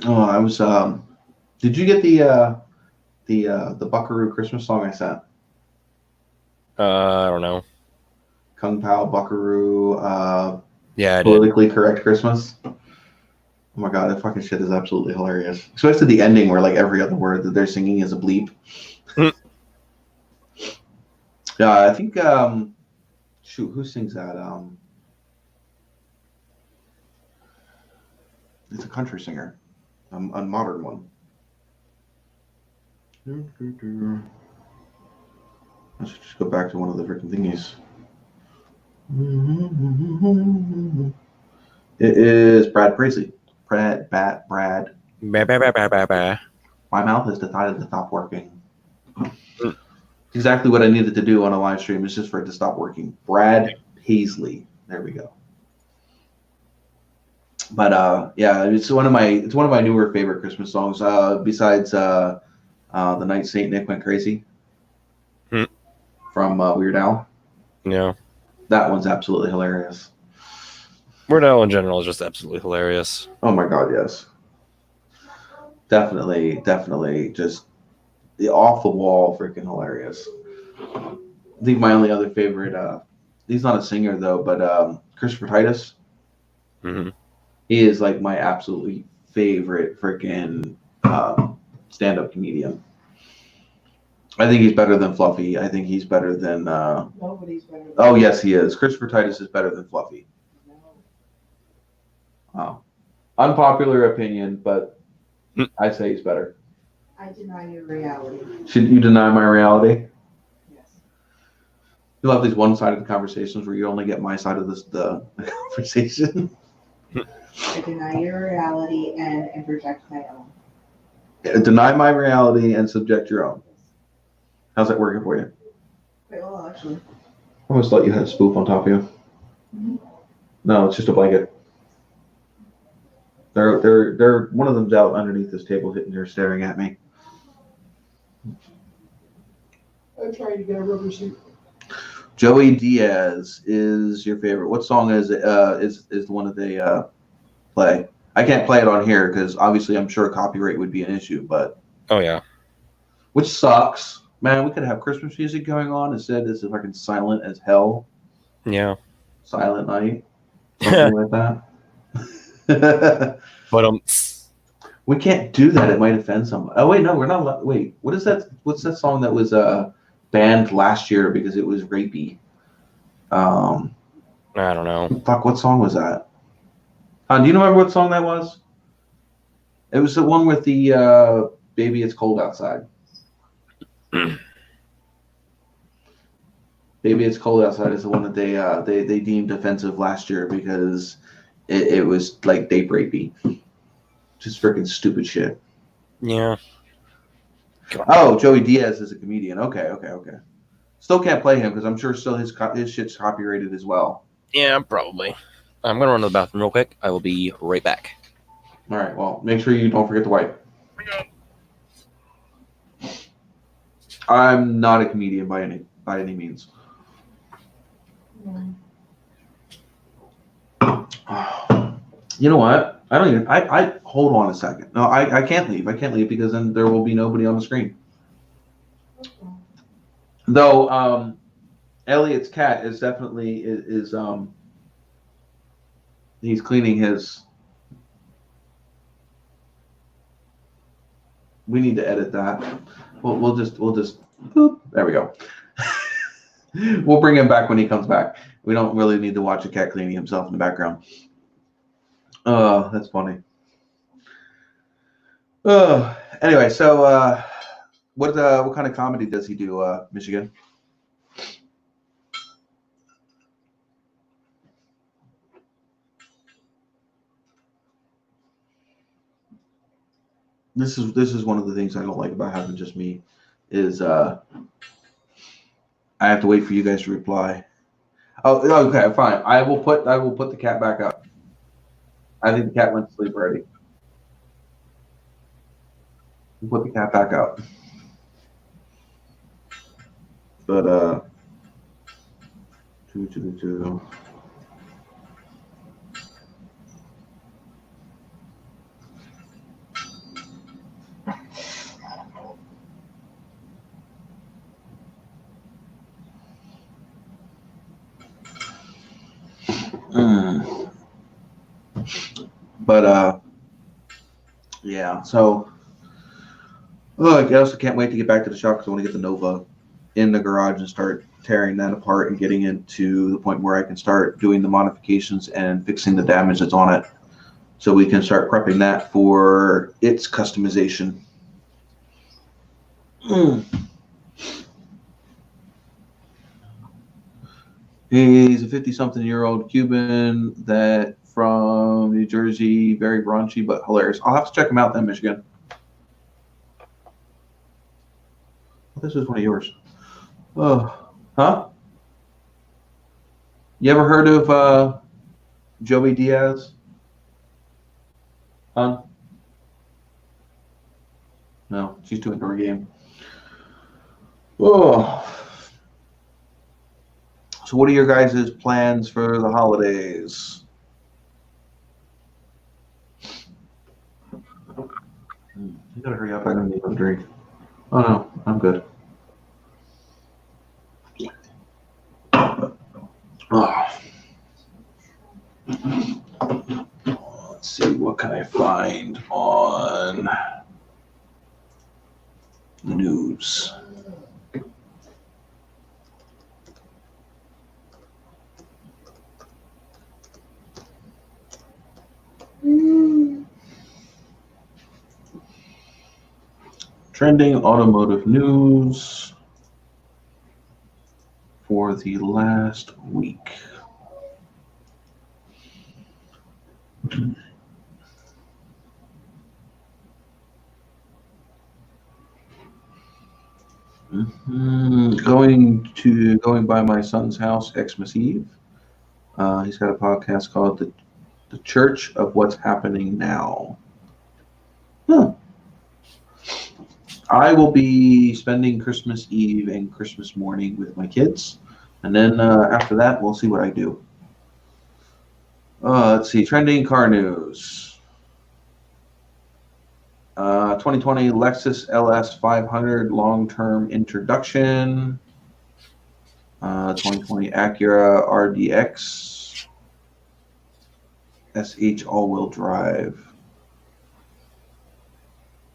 Oh, I was. Did you get the Buckaroo Christmas song I sent? I don't know. Kung Pao Buckaroo. Yeah, I did. Politically correct Christmas. Oh my god, that fucking shit is absolutely hilarious. Especially the ending where like every other word that they're singing is a bleep. Yeah, I think shoot, who sings that? It's a country singer, a modern one. Let's just go back to one of the freaking thingies. It is Brad Paisley. Brad. Bah, bah, bah, bah, bah, bah. My mouth has decided to stop working. Exactly what I needed to do on a live stream is just for it to stop working. Brad Paisley. There we go. But yeah, it's one of my newer favorite Christmas songs. Besides The Night Saint Nick Went Crazy from Weird Al. Yeah. That one's absolutely hilarious. Weird Al in general is just absolutely hilarious. Oh my God, yes. Definitely just the off the wall freaking hilarious. I think my only other favorite, he's not a singer though, but Christopher Titus. Mm-hmm. He is like my absolutely favorite freaking stand-up comedian. I think he's better than Fluffy. I think he's better than. Nobody's better than Oh yes, he is. Christopher Titus is better than Fluffy. No. Oh. Unpopular opinion, but I say he's better. I deny your reality. Should you deny my reality? Yes. You'll have these one-sided conversations where you only get my side of the conversation. I deny your reality and interject my own. Deny my reality and subject your own. How's that working for you? Quite well, actually. I always thought you had a spoof on top of you. Mm-hmm. No, it's just a blanket. They're one of them's out underneath this table, hitting here, staring at me. I'm trying to get a rubber suit. Joey Diaz is your favorite. What song is the one that they play? I can't play it on here because obviously I'm sure copyright would be an issue. But Oh yeah. which sucks, man. We could have Christmas music going on instead. It's fucking silent as hell. Yeah. Silent Night, something like that. But We can't do that. It might offend someone. Oh wait, no, we're not. Wait, what is that? What's that song that was banned last year because it was rapey? I don't know. Fuck, what song was that? Do you remember what song that was? It was the one with the "Baby It's Cold Outside." "Baby It's Cold Outside" is the one that they deemed offensive last year because it was like date rapey. Just freaking stupid shit. Yeah. Oh, Joey Diaz is a comedian. Okay. Still can't play him because I'm sure still his shit's copyrighted as well. Yeah, probably. I'm gonna run to the bathroom real quick. I will be right back. All right. Well, make sure you don't forget to wipe. I'm not a comedian by any means. You know what? I don't even. I hold on a second. No, I can't leave. I can't leave because then there will be nobody on the screen. Though Elliot's cat is definitely is he's cleaning his. We need to edit that. We'll just boop, there we go. We'll bring him back when he comes back. We don't really need to watch a cat cleaning himself in the background. That's funny. Anyway, so what kind of comedy does he do, Michigan? This is one of the things I don't like about having just me, is I have to wait for you guys to reply. Oh, okay, fine. I will put the cat back up. I think the cat went to sleep already. Put the cat back up. But two. But yeah. So, I also can't wait to get back to the shop because I want to get the Nova. in the garage and start tearing that apart and getting it to the point where I can start doing the modifications and fixing the damage that's on it, so we can start prepping that for its customization. He's a 50-something-year-old Cuban that from New Jersey, very raunchy but hilarious. I'll have to check him out then, Michigan. This is one of yours. Oh, huh? You ever heard of Joey Diaz? Huh? No, she's too into her game. Oh. So what are your guys' plans for the holidays? You gotta hurry up. I don't need a drink. Oh no, I'm good. Oh. Let's see, what can I find on the news? Trending automotive news for the last week. Going by my son's house Xmas Eve. He's got a podcast called the Church of What's Happening Now. Huh. I will be spending Christmas Eve and Christmas morning with my kids, and then after that, we'll see what I do. Let's see, trending car news. 2020 Lexus LS 500 long-term introduction. 2020 Acura RDX SH all-wheel drive.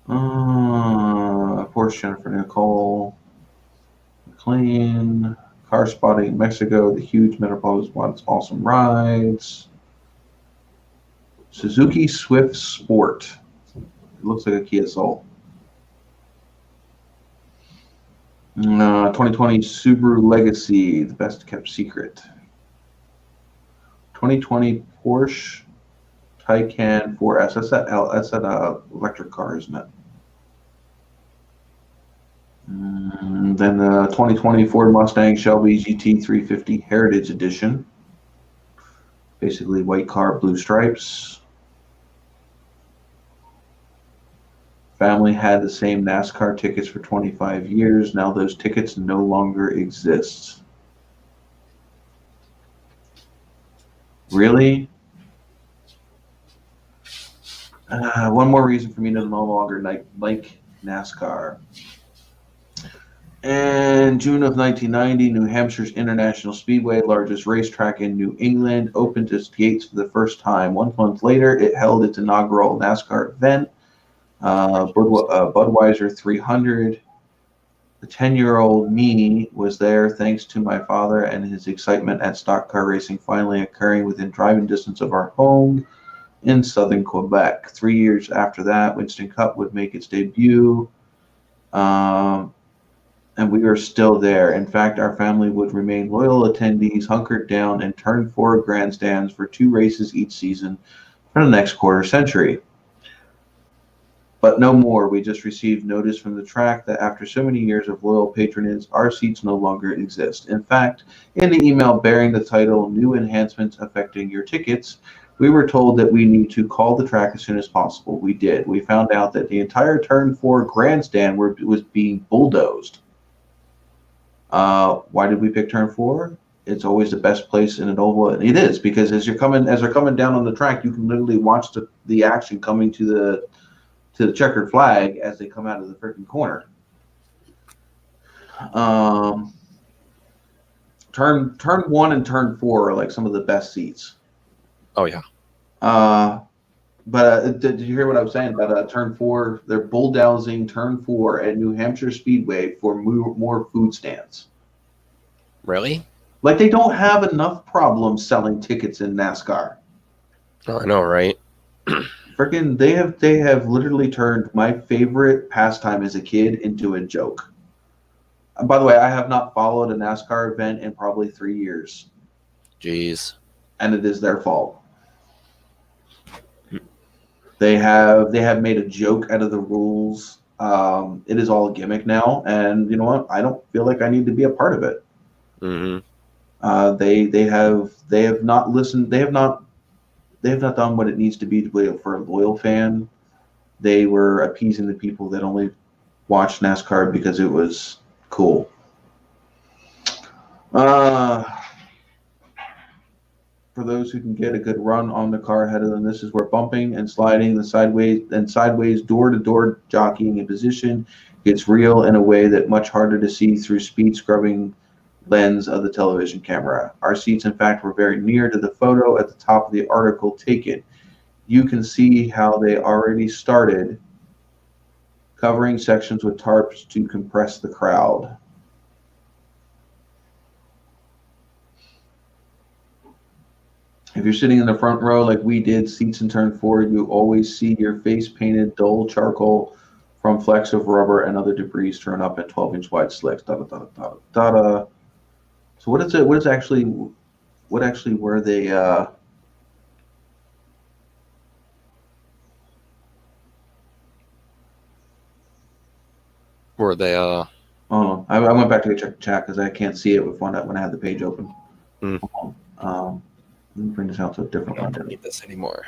Porsche Jennifer Nicole McLean. Car spotting Mexico. The huge Metropolis wants awesome rides. Suzuki Swift Sport. It looks like a Kia Soul. 2020 Subaru Legacy, the best kept secret. 2020 Porsche Taycan 4S. That's that electric car, isn't it? Then the 2020 Ford Mustang Shelby GT350 Heritage Edition. Basically white car, blue stripes. Family had the same NASCAR tickets for 25 years. Now those tickets no longer exist. Really? One more reason for me to no longer like NASCAR. In June of 1990, New Hampshire's International Speedway, largest racetrack in New England, opened its gates for the first time. 1 month later, it held its inaugural NASCAR event, Budweiser 300. The 10-year-old me was there thanks to my father and his excitement at stock car racing finally occurring within driving distance of our home in southern Quebec. 3 years after that, Winston Cup would make its debut. And we are still there. In fact, our family would remain loyal attendees, hunkered down and turned for grandstands for 2 races each season for the next quarter century. But no more. We just received notice from the track that after so many years of loyal patronage, our seats no longer exist. In fact, in the email bearing the title New Enhancements Affecting Your Tickets, we were told that we need to call the track as soon as possible. We did. We found out that the entire Turn 4 grandstand was being bulldozed. Why did we pick Turn 4? It's always the best place in an oval. It is, because as they're coming down on the track, you can literally watch the action coming to the checkered flag as they come out of the freaking corner. Turn 1 and Turn 4 are like some of the best seats. Oh yeah. But did you hear what I was saying about turn 4? They're bulldozing turn 4 at New Hampshire Speedway for more food stands. Really? Like they don't have enough problems selling tickets in NASCAR. Oh, I know, right? Freaking, they have literally turned my favorite pastime as a kid into a joke. By the way, I have not followed a NASCAR event in probably 3 years, Jeez. and it is their fault. They have made a joke out of the rules. It is all a gimmick now, and you know what? I don't feel like I need to be a part of it. Mm-hmm. They have not listened. They have not done what it needs to be for a loyal fan. They were appeasing the people that only watched NASCAR because it was cool. For those who can get a good run on the car ahead of them, this is where bumping and sliding the sideways door-to-door jockeying in position gets real in a way that much harder to see through speed scrubbing lens of the television camera. Our seats, in fact, were very near to the photo at the top of the article taken. You can see how they already started covering sections with tarps to compress the crowd. If you're sitting in the front row like we did, seats in turn 4, you always see your face painted dull charcoal from flecks of rubber and other debris thrown up in 12-inch wide slicks. Da, da, da, da, da, da. So what is it? What actually were they? Were they? Oh, I went back to check the chat because I can't see it when I had the page open. Let me bring this out to a different one. I don't need this anymore.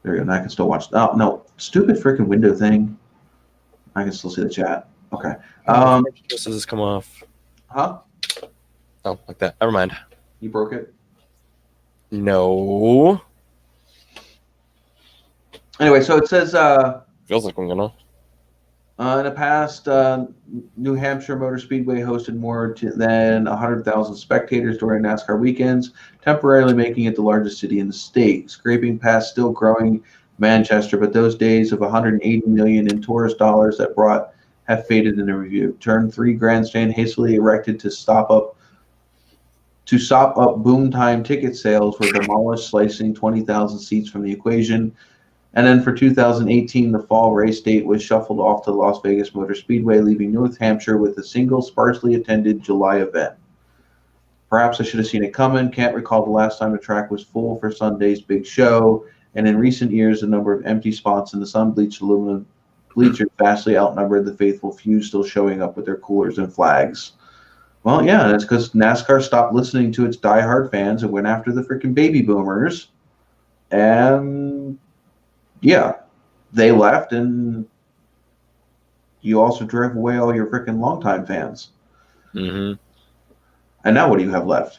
There we go. Now I can still watch. Oh no, stupid freaking window thing. I can still see the chat. Okay. Does this come off? Huh? Oh, like that. Never mind. You broke it? No. Anyway, so it says Feels like I'm gonna. in the past, New Hampshire Motor Speedway hosted more than 100,000 spectators during NASCAR weekends, temporarily making it the largest city in the state, scraping past still growing Manchester. But those days of 180 million in tourist dollars that brought have faded in the review. Turn 3 grandstand hastily erected to sop up boom time ticket sales were demolished, slicing 20,000 seats from the equation. And then for 2018, the fall race date was shuffled off to Las Vegas Motor Speedway, leaving North Hampshire with a single sparsely attended July event. Perhaps I should have seen it coming. Can't recall the last time the track was full for Sunday's big show. And in recent years, the number of empty spots in the sun-bleached aluminum bleachers vastly outnumbered the faithful few still showing up with their coolers and flags. Well, yeah, that's because NASCAR stopped listening to its diehard fans and went after the freaking baby boomers. And yeah, they left, and you also drove away all your freaking longtime fans. Mm-hmm. And now what do you have left?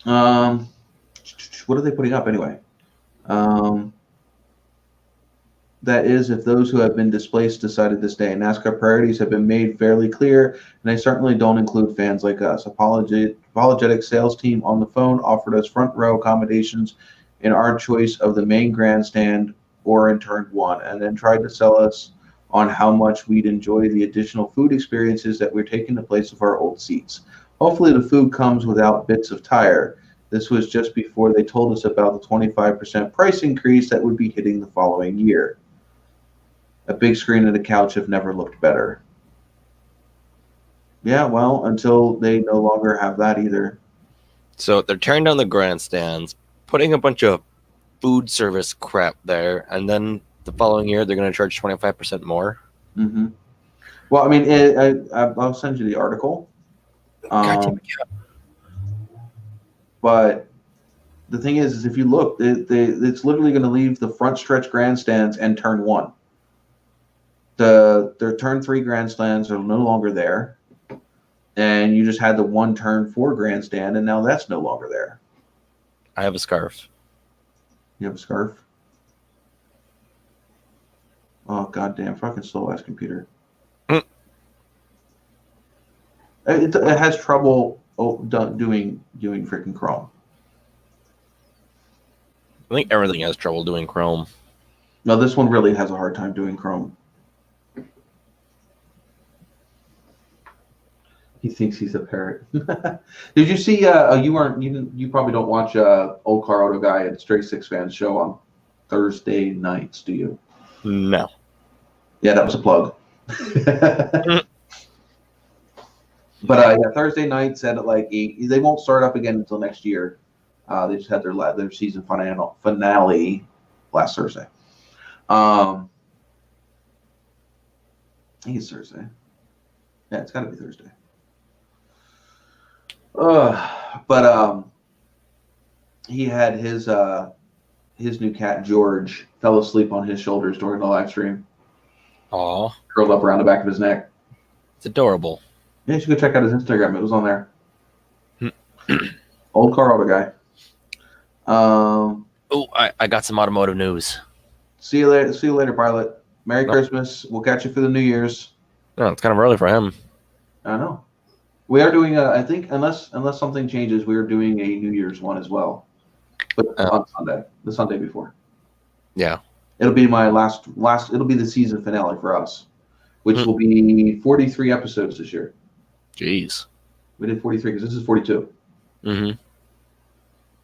What are they putting up anyway? That is, if those who have been displaced decided this day. NASCAR priorities have been made fairly clear, and they certainly don't include fans like us. Apologetic sales team on the phone offered us front row accommodations in our choice of the main grandstand or in turn 1, and then tried to sell us on how much we'd enjoy the additional food experiences that were taking the place of our old seats. Hopefully the food comes without bits of tire. This was just before they told us about the 25% price increase that would be hitting the following year. A big screen and a couch have never looked better. Yeah, well, until they no longer have that either. So they're tearing down the grandstands, putting a bunch of food service crap there, and then the following year they're going to charge 25% more. Mm-hmm. Well, I mean, I'll send you the article. But the thing is if you look, it's literally going to leave the front stretch grandstands and turn 1. Their turn 3 grandstands are no longer there, and you just had the 1 turn 4 grandstand, and now that's no longer there. I have a scarf. You have a scarf? Oh, goddamn, fucking slow-ass computer. It has trouble doing freaking Chrome. I think everything has trouble doing Chrome. No, this one really has a hard time doing Chrome. He thinks he's a parrot. Did you see? You probably don't watch Old Car Auto Guy and Stray Six Fans show on Thursday nights, do you? No. Yeah, that was a plug. But yeah, Thursday nights at like 8. They won't start up again until next year. They just had their season finale last Thursday. I think it's Thursday. Yeah, it's got to be Thursday. But he had his new cat George fell asleep on his shoulders during the live stream. Aw. Curled up around the back of his neck. It's adorable. Yeah, you should go check out his Instagram. It was on there. Old Car Auto Guy. Oh, I got some automotive news. See you later, pilot. Merry Christmas. We'll catch you for the New Year's. No, it's kind of early for him. I know. We are doing I think unless something changes, we are doing a New Year's one as well. But on Sunday. The Sunday before. Yeah. It'll be my last it'll be the season finale for us, which will be 43 episodes this year. Jeez. We did 43 because this is 42. Mm-hmm.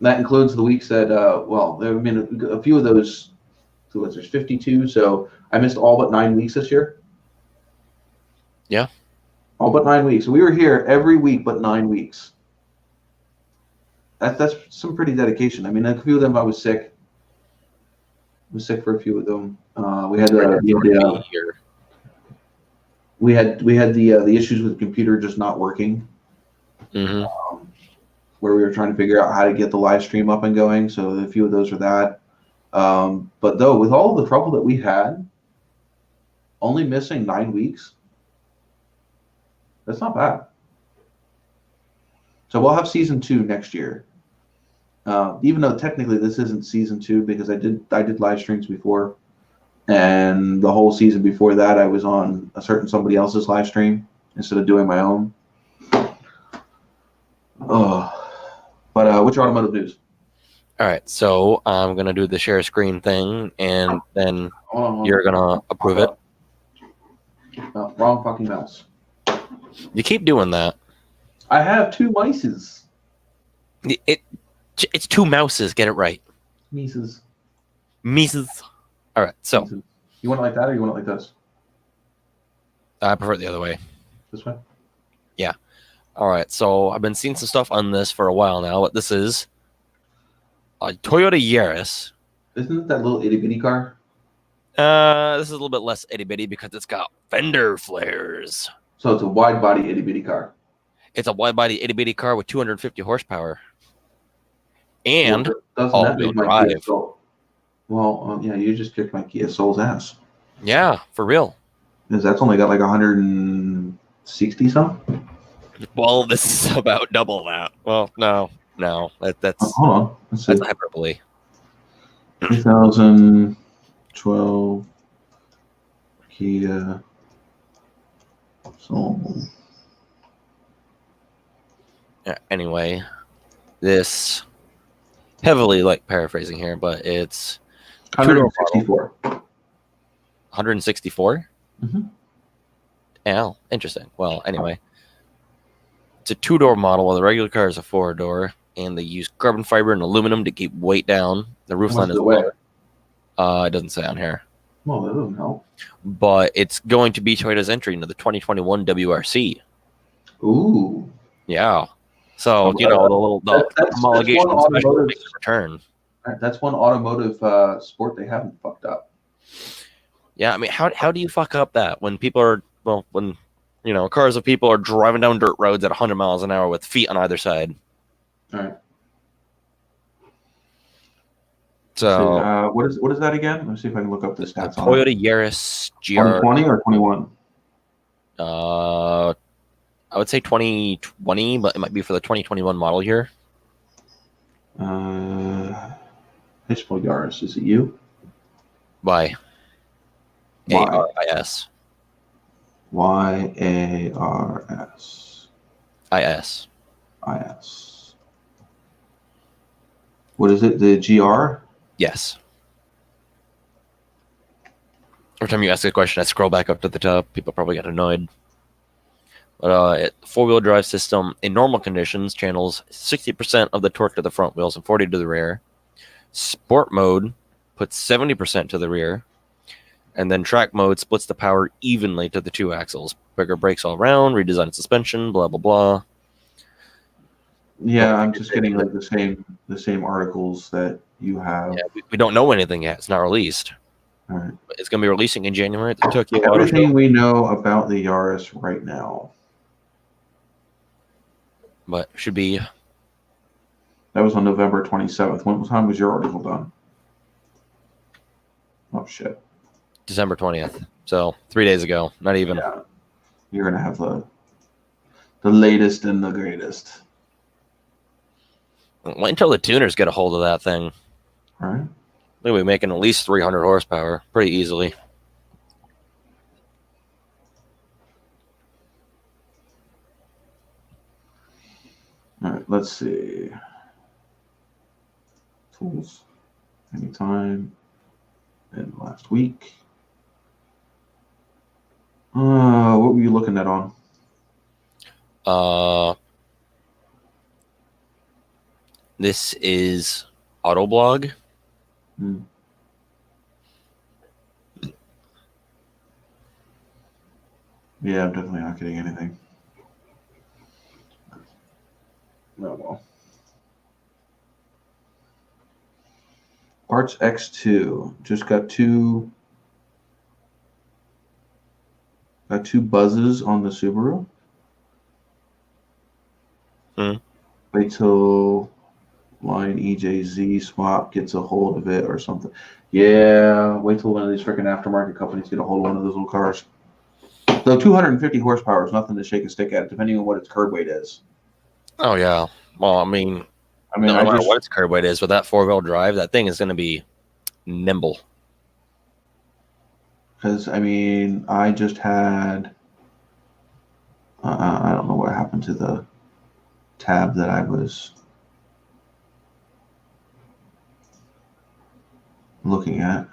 That includes the weeks that there have been a few of those. So there's 52, so I missed all but 9 weeks this year. Yeah. All but 9 weeks. So we were here every week but 9 weeks. That's some pretty dedication. I mean, a few of them I was sick. I was sick for a few of them. We had the issues with the computer just not working. Mm-hmm. Where we were trying to figure out how to get the live stream up and going. So a few of those were that. But though, with all of the trouble that we had, only missing 9 weeks, that's not bad. So we'll have season 2 next year. Even though technically this isn't season 2 because I did live streams before, and the whole season before that I was on somebody else's live stream instead of doing my own. But what's your automotive news? All right, so I'm gonna do the share screen thing, and then you're gonna approve it. No, wrong fucking mouse. You keep doing that. I have 2 mices. It's 2 mouses. Get it right. Mices. All right, so Mises. You want it like that, or you want it like this? I prefer it the other way. This way. Yeah. All right, so I've been seeing some stuff on this for a while now. What this is? A Toyota Yaris. Isn't it that little itty bitty car? This is a little bit less itty bitty because it's got fender flares. So it's a wide body itty bitty car. It's a wide body itty bitty car with 250 horsepower. And doesn't that make my Kia Soul? Well, yeah, you just kicked my Kia Soul's ass. Yeah, for real. Because that's only got like 160 something. Well, this is about double that. Well, no, that's hold on. Let's see. That's hyperbole. 2012 Kia Soul. Yeah, anyway, this heavily paraphrasing here, but it's 164. 164. Mm-hmm. Yeah, interesting. Well, anyway, it's a 2-door model, while the regular car is a 4-door, and they use carbon fiber and aluminum to keep weight down. The roofline is lower. It doesn't say on here. Well, that doesn't help. But it's going to be Toyota's entry into the 2021 WRC. Ooh. Yeah. So, the homologation special makes a return. That's one automotive sport they haven't fucked up. Yeah, I mean, how do you fuck up that when people are, cars of people are driving down dirt roads at 100 miles an hour with feet on either side? All right. So, what is that again? Let me see if I can look up the stats on it. Toyota Yaris GR. 2020 or 21? I would say 2020, but it might be for the 2021 model year. Hitchball Yaris. Is it you? Y. A-R-I-S. Y-A-R-S. I-S. I-S. What is it? The GR? Yes. Every time you ask a question, I scroll back up to the top. People probably get annoyed. But four-wheel drive system in normal conditions channels 60% of the torque to the front wheels and 40 to the rear. Sport mode puts 70% to the rear. And then track mode splits the power evenly to the two axles. Bigger brakes all around, redesigned suspension, blah, blah, blah. Yeah, I'm just getting like the same articles that you have. Yeah, we don't know anything yet. It's not released. All right. It's going to be releasing in January at the Tokyo Auto Everything Show. we know about the Yaris right now. But should be That was on November 27th. What time was your article done? Oh shit. December 20th. So 3 days ago. Not even. Yeah. You're gonna have the latest and the greatest. Wait until the tuners get a hold of that thing. All right. They'll be making at least 300 horsepower pretty easily. All right, let's see. Tools. Anytime. And last week. What were you looking at on? This is Autoblog. Hmm. Yeah, I'm definitely not getting anything. No, well. Parts X2 just got two buzzes on the Subaru. Wait till Line EJZ swap gets a hold of it or something. Yeah, wait till one of these freaking aftermarket companies get a hold of one of those little cars. Though 250 horsepower is nothing to shake a stick at, depending on what its curb weight is. Oh, yeah. Well, I mean, no matter what its curb weight is, with that four-wheel drive, that thing is going to be nimble. Because, I mean, I just had... I don't know what happened to the tab that I was looking at.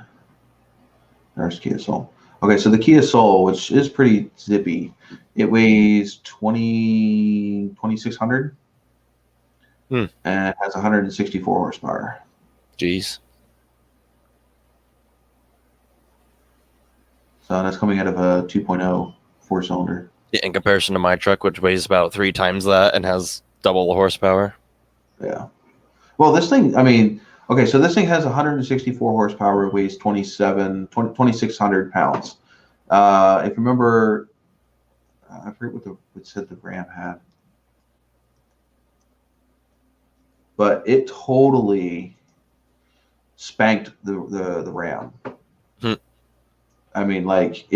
There's Kia Soul. Okay, so the Kia Soul, which is pretty zippy, it weighs 2,600 and it has 164 horsepower. Jeez. So that's coming out of a 2.0 four-cylinder. In comparison to my truck, which weighs about 3 times that and has double the horsepower. Yeah. Well, this thing, I mean, okay, so this thing has 164 horsepower, weighs 2,600 pounds. If you remember, I forget what said the Ram had. But it totally spanked the Ram. I mean, like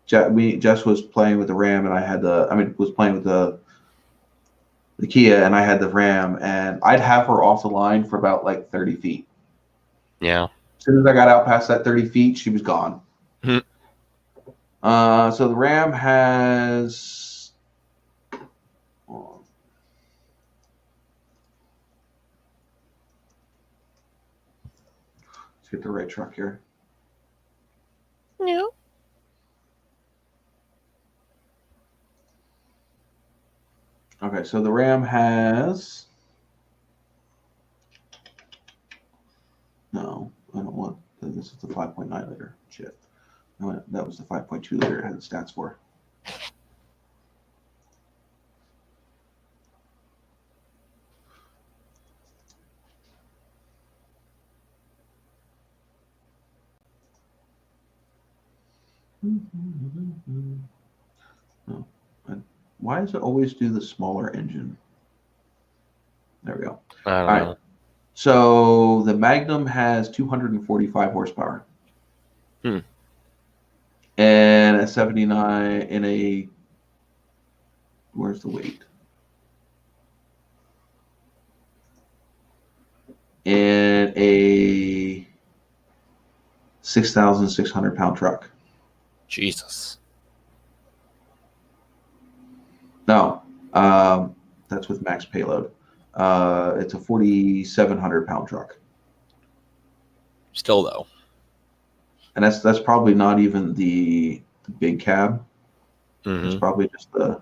Jess was playing with the Ram, and was playing with the Kia, and I had the Ram, and I'd have her off the line for about like 30 feet. Yeah. As soon as I got out past that 30 feet, she was gone. So the Ram has... Let's get the right truck here. Yeah. Okay, so the Ram has... No, I don't want... This is the 5.9 liter. Shit. No, that was the 5.2 liter it had the stats for. Oh, why does it always do the smaller engine? There we go. I don't know. So the Magnum has 245 horsepower. And a 79 in a... Where's the weight? In a 6,600 pound truck. Jesus. No, that's with max payload. It's a 4,700 pound truck. Still though. And that's probably not even the big cab. Mm-hmm. It's probably just the.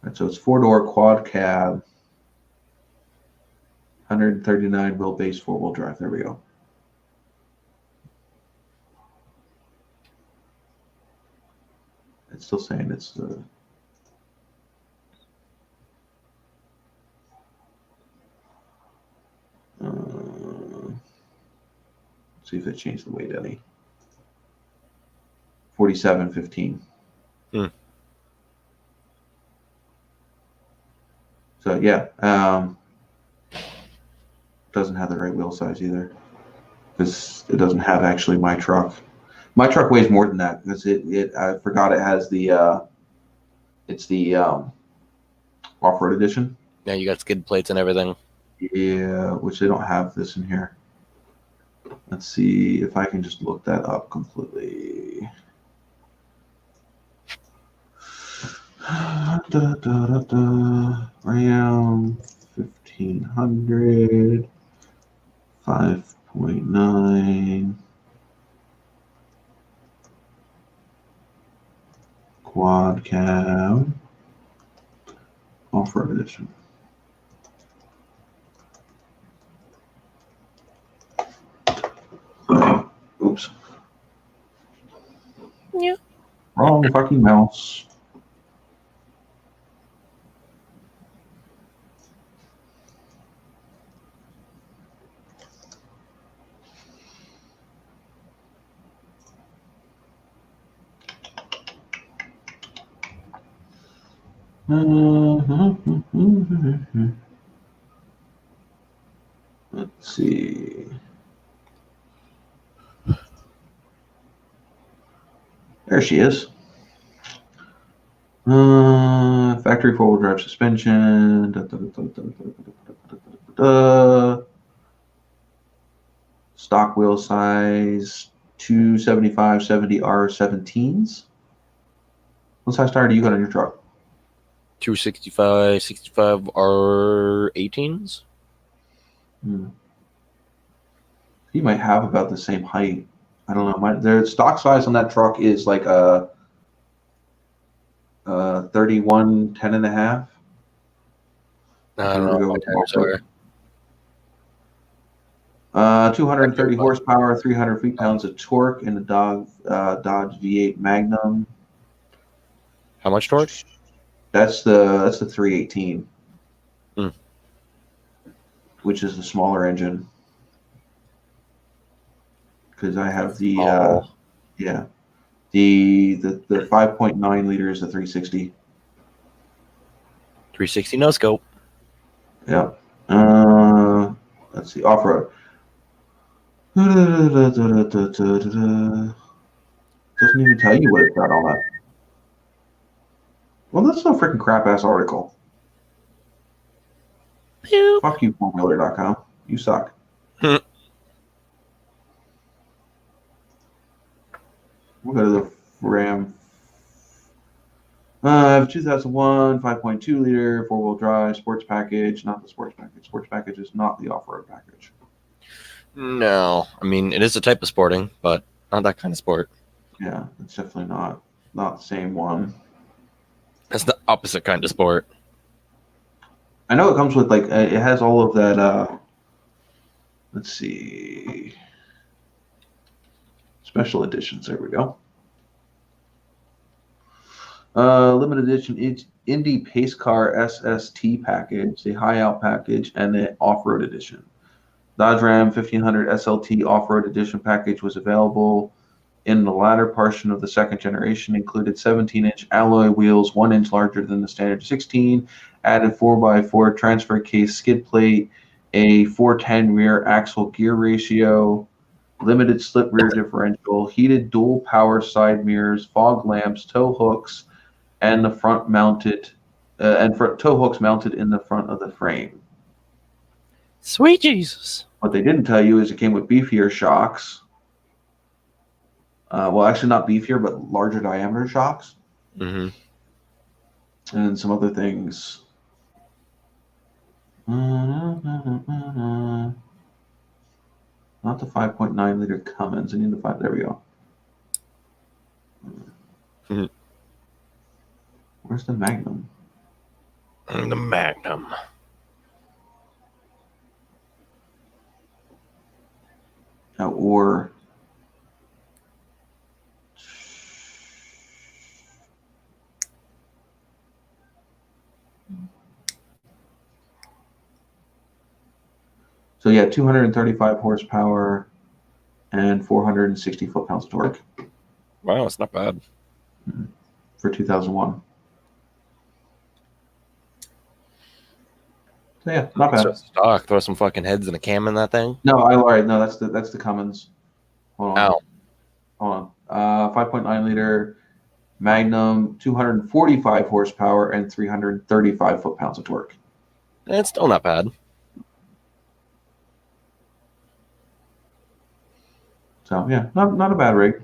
Right, so it's 4-door quad cab, 139 wheelbase 4-wheel drive. There we go. It's still saying it's the. See if they changed the weight any. 47.15. Hmm. So yeah, doesn't have the right wheel size either, because it doesn't have actually my truck. My truck weighs more than that because I forgot it has the it's the off-road edition. Yeah, you got skid plates and everything. Yeah, which they don't have this in here. Let's see if I can just look that up completely. Ram 1500 5.9 quad cab off-road edition. Oops. Yeah. Wrong fucking mouse. Let's see. There she is. Factory 4-wheel drive suspension. Stock wheel size 275/70R17s. What size tire do you got on your truck? 265, 65 R18s. You might have about the same height. I don't know. Their stock size on that truck is like a 31 10.5. I don't know what tires are. 230 horsepower, 300 feet-pounds of torque in the Dodge V8 Magnum. How much torque? That's the 318, Hmm. which is the smaller engine. Because I have the the 5.9 liters, the 360. 360 no scope. Yeah. Let's see, off-road. Doesn't even tell you what it's got on that. Well, that's no freaking crap-ass article. Pew. Fuck you, fourwheeler.com. You suck. We'll go to the Ram. I have 2001 5.2 liter 4-wheel drive sports package. Not the sports package. Sports package is not the off-road package. No, I mean it is a type of sporting, but not that kind of sport. Yeah, it's definitely not the same one. It's the opposite kind of sport. I know it comes with like it has all of that. Let's see, special editions. There we go. Limited edition Indy Pace Car SST package, the high out package, and the off-road edition. Dodge Ram 1500 SLT off-road edition package was available in the latter portion of the second generation, included 17-inch alloy wheels, 1 inch larger than the standard 16, added 4x4 transfer case skid plate, a 410 rear axle gear ratio, limited slip rear differential, heated dual power side mirrors, fog lamps, tow hooks, and the front mounted tow hooks mounted in the front of the frame. Sweet Jesus. What they didn't tell you is it came with beefier shocks. Well, actually not beefier, but larger diameter shocks. Mm-hmm. And some other things. the 5.9 liter Cummins? I need to find. There we go. Mhm. Where's the Magnum? The Magnum. Or so yeah, 235 horsepower and 460 foot-pounds of torque Wow, it's not bad. for 2001. So yeah, not bad. So stock. Throw some fucking heads and a cam in that thing. No, all right, no, that's the Cummins. Hold on. Ow. Hold on. 5.9 liter Magnum, 245 horsepower and 335 foot-pounds of torque. It's still not bad. So yeah, not a bad rig.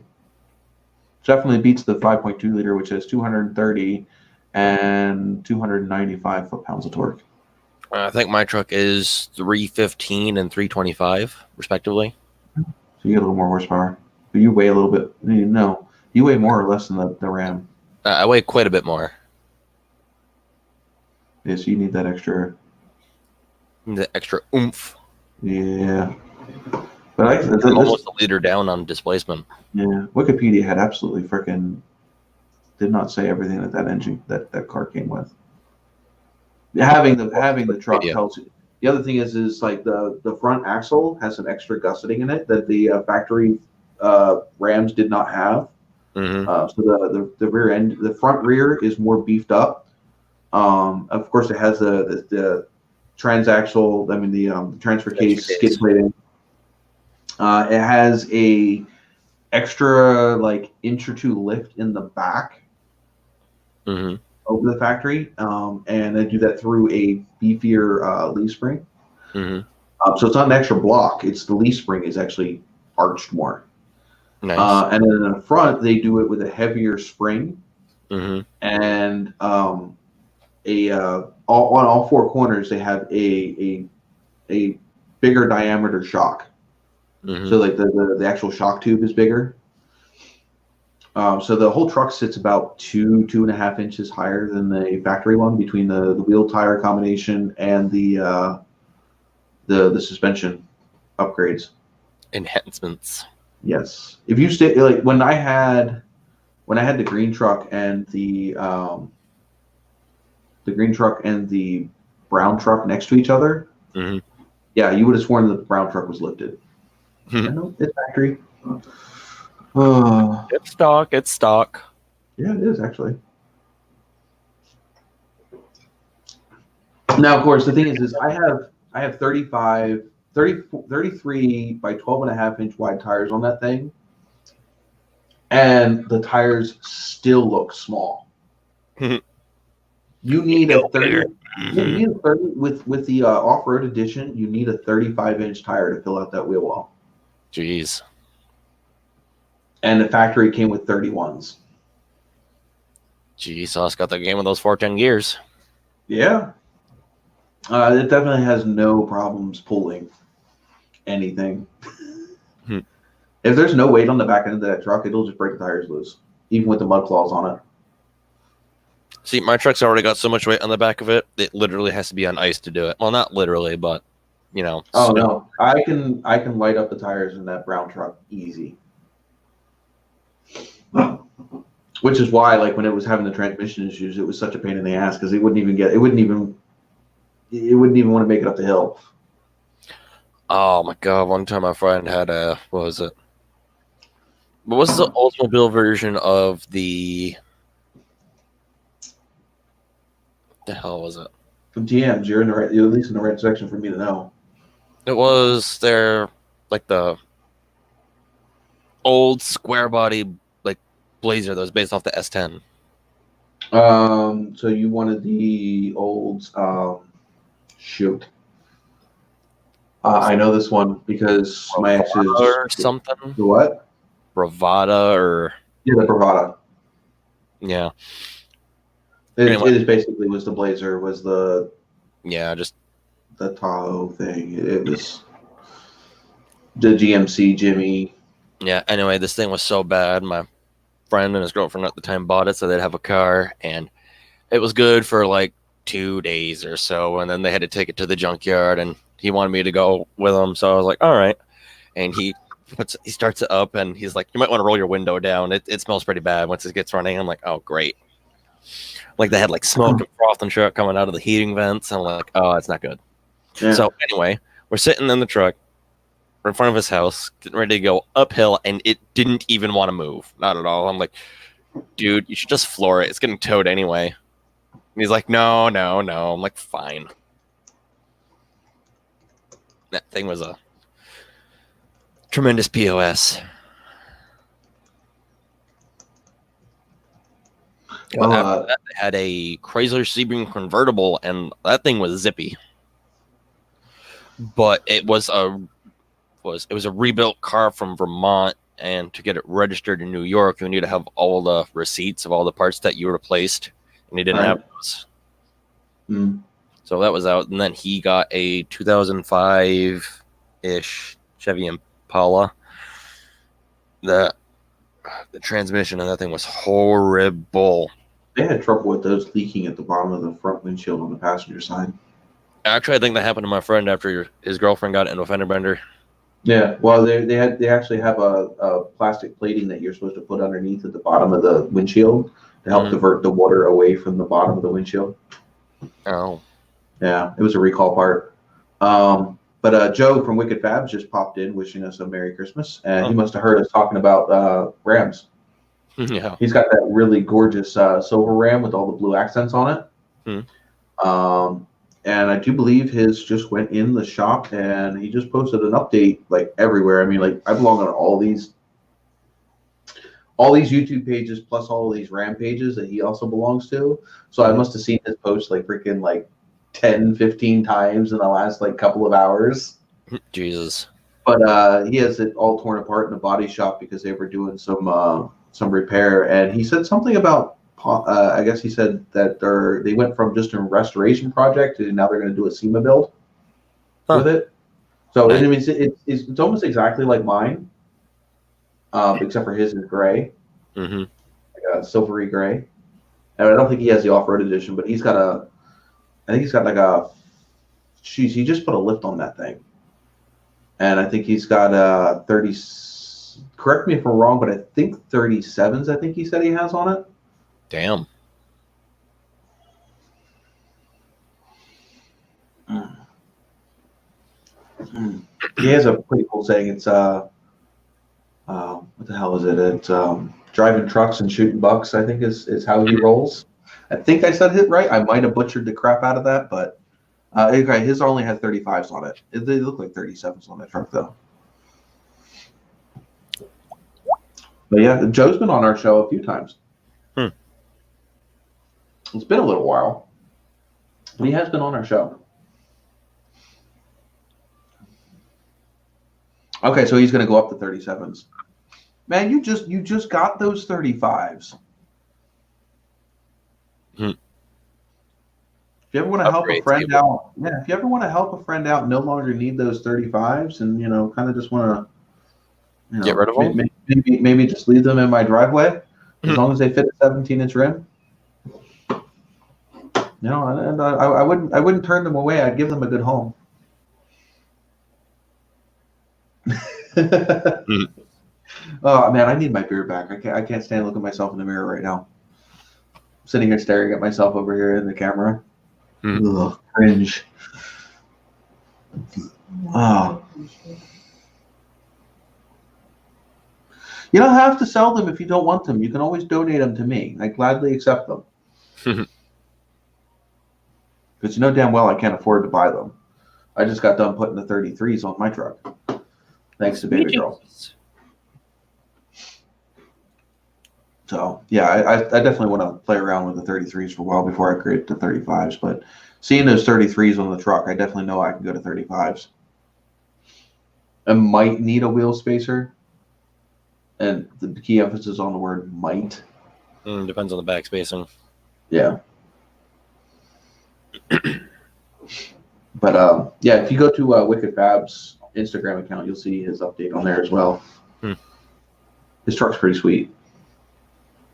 Definitely beats the 5.2 liter, which has 230 and 295 foot-pounds of torque. I think my truck is 315 and 325, respectively. So you get a little more horsepower, but you weigh a little bit. No, you weigh more or less than the Ram. I weigh quite a bit more. Yeah, so you need that extra. The extra oomph. Yeah, but I'm almost a liter down on displacement. Yeah, Wikipedia had absolutely freaking did not say everything that engine that car came with. Having the truck tells you. The other thing is like the front axle has some extra gusseting in it that the factory Rams did not have. Mm-hmm. So the rear end, the front rear is more beefed up. Of course, it has the transaxle. I mean the transfer case skid plating. It has a extra like inch or two lift in the back over the factory, and they do that through a beefier leaf spring. So it's not an extra block; it's the leaf spring is actually arched more. Nice. And then in the front, they do it with a heavier spring, and on all four corners they have a bigger diameter shock. So like the actual shock tube is bigger. So the whole truck sits about 2.5 inches higher than the factory one between the wheel tire combination and the suspension upgrades. Enhancements. Yes. If you stay like when I had the green truck and the green truck and the brown truck next to each other, yeah, you would have sworn that the brown truck was lifted. No, it's factory. It's stock. It's stock. Yeah, it is actually. Now, of course, the thing is I have 33 by 12.5 inch wide tires on that thing, and the tires still look small. You need a 30. You need a 30 with the off-road edition. You need a 35-inch tire to fill out that wheel well. Jeez. And the factory came with 31s. Jeez, Sauce got the game with those 410 gears. Yeah. It definitely has no problems pulling anything. If there's no weight on the back end of that truck, it'll just break the tires loose, even with the mud claws on it. See, my truck's already got so much weight on the back of it, it literally has to be on ice to do it. Well, not literally, but, you know. Oh, no. I can light up the tires in that brown truck easy. Which is why, like, when it was having the transmission issues, it was such a pain in the ass because it wouldn't even want to make it up the hill. Oh my god! One time, my friend had what was it? What was the Oldsmobile version of the? What the hell was it? From TMs, you're at least in the right section for me to know. It was their like the old square body like Blazer that was based off the S10. So you wanted the old shoot. I know this one because my ex is or something. The what? Bravada or yeah, the Bravada. Yeah. It is basically was the Blazer was the just the Tahoe thing. It was The GMC Jimmy. Yeah. Anyway, this thing was so bad. My friend and his girlfriend at the time bought it so they'd have a car, and it was good for like 2 days or so, and then they had to take it to the junkyard, and he wanted me to go with him, so I was like, all right. And he starts it up, and he's like, you might want to roll your window down. It smells pretty bad once it gets running. I'm like, oh great. Like they had like smoke and froth and shit coming out of the heating vents. I'm like, oh, it's not good. Yeah. So anyway, we're sitting in the truck in front of his house, getting ready to go uphill, and it didn't even want to move. Not at all. I'm like, dude, you should just floor it. It's getting towed anyway. And he's like, no. I'm like, fine. That thing was a tremendous POS. Well, After that, they had a Chrysler Sebring convertible, and that thing was zippy. But it was a rebuilt car from Vermont, and to get it registered in New York, you need to have all the receipts of all the parts that you replaced, and he didn't have those. So that was out, and then he got a 2005-ish Chevy Impala. The transmission on that thing was horrible. They had trouble with those leaking at the bottom of the front windshield on the passenger side. Actually, I think that happened to my friend after his girlfriend got into a fender bender. Yeah, well, they actually have a plastic plating that you're supposed to put underneath at the bottom of the windshield to help divert the water away from the bottom of the windshield. Oh. Yeah, it was a recall part. But Joe from Wicked Fabs just popped in wishing us a Merry Christmas, and he must have heard us talking about Rams. Yeah. He's got that really gorgeous silver Ram with all the blue accents on it. And I do believe his just went in the shop, and he just posted an update like everywhere. I mean, like I belong on all these YouTube pages plus all these Ram pages that he also belongs to. So I must have seen his post like freaking like 10, 15 times in the last like couple of hours. Jesus. But he has it all torn apart in a body shop because they were doing some repair, and he said something about I guess he said that they went from just a restoration project to now they're going to do a SEMA build with it. So nice. It's almost exactly like mine, except for his is gray, like a silvery gray. And I don't think he has the off-road edition, but he's got I think he's got like he just put a lift on that thing. And I think he's got 30, correct me if I'm wrong, but I think 37s, I think he said he has on it. Damn. He has a pretty cool saying. It's what the hell is it? It's driving trucks and shooting bucks, I think is how he rolls. I think I said it right. I might have butchered the crap out of that, but okay, his only has 35s on it. They look like 37s on that truck though. But yeah, Joe's been on our show a few times. It's been a little while, but he has been on our show. Okay, so he's going to go up to 37s. Man, you just got those 35s. If you ever want to help a friend out, if you ever want to help a friend out, no longer need those 35s, and kind of just want to, get rid of them. Maybe just leave them in my driveway as long as they fit a 17-inch rim. And I wouldn't turn them away. I'd give them a good home. Oh man, I need my beer back. I can't stand looking at myself in the mirror right now. I'm sitting here staring at myself over here in the camera. Ugh, cringe. Oh. You don't have to sell them if you don't want them. You can always donate them to me. I gladly accept them. Because you know damn well I can't afford to buy them. I just got done putting the 33s on my truck. Thanks to Baby Girl. So, yeah, I definitely want to play around with the 33s for a while before I create the 35s. But seeing those 33s on the truck, I definitely know I can go to 35s. I might need a wheel spacer. And the key emphasis on the word might. Depends on the back spacing. Yeah. But yeah, if you go to Wicked Fabs Instagram account, you'll see his update on there as well. Hmm. His truck's pretty sweet.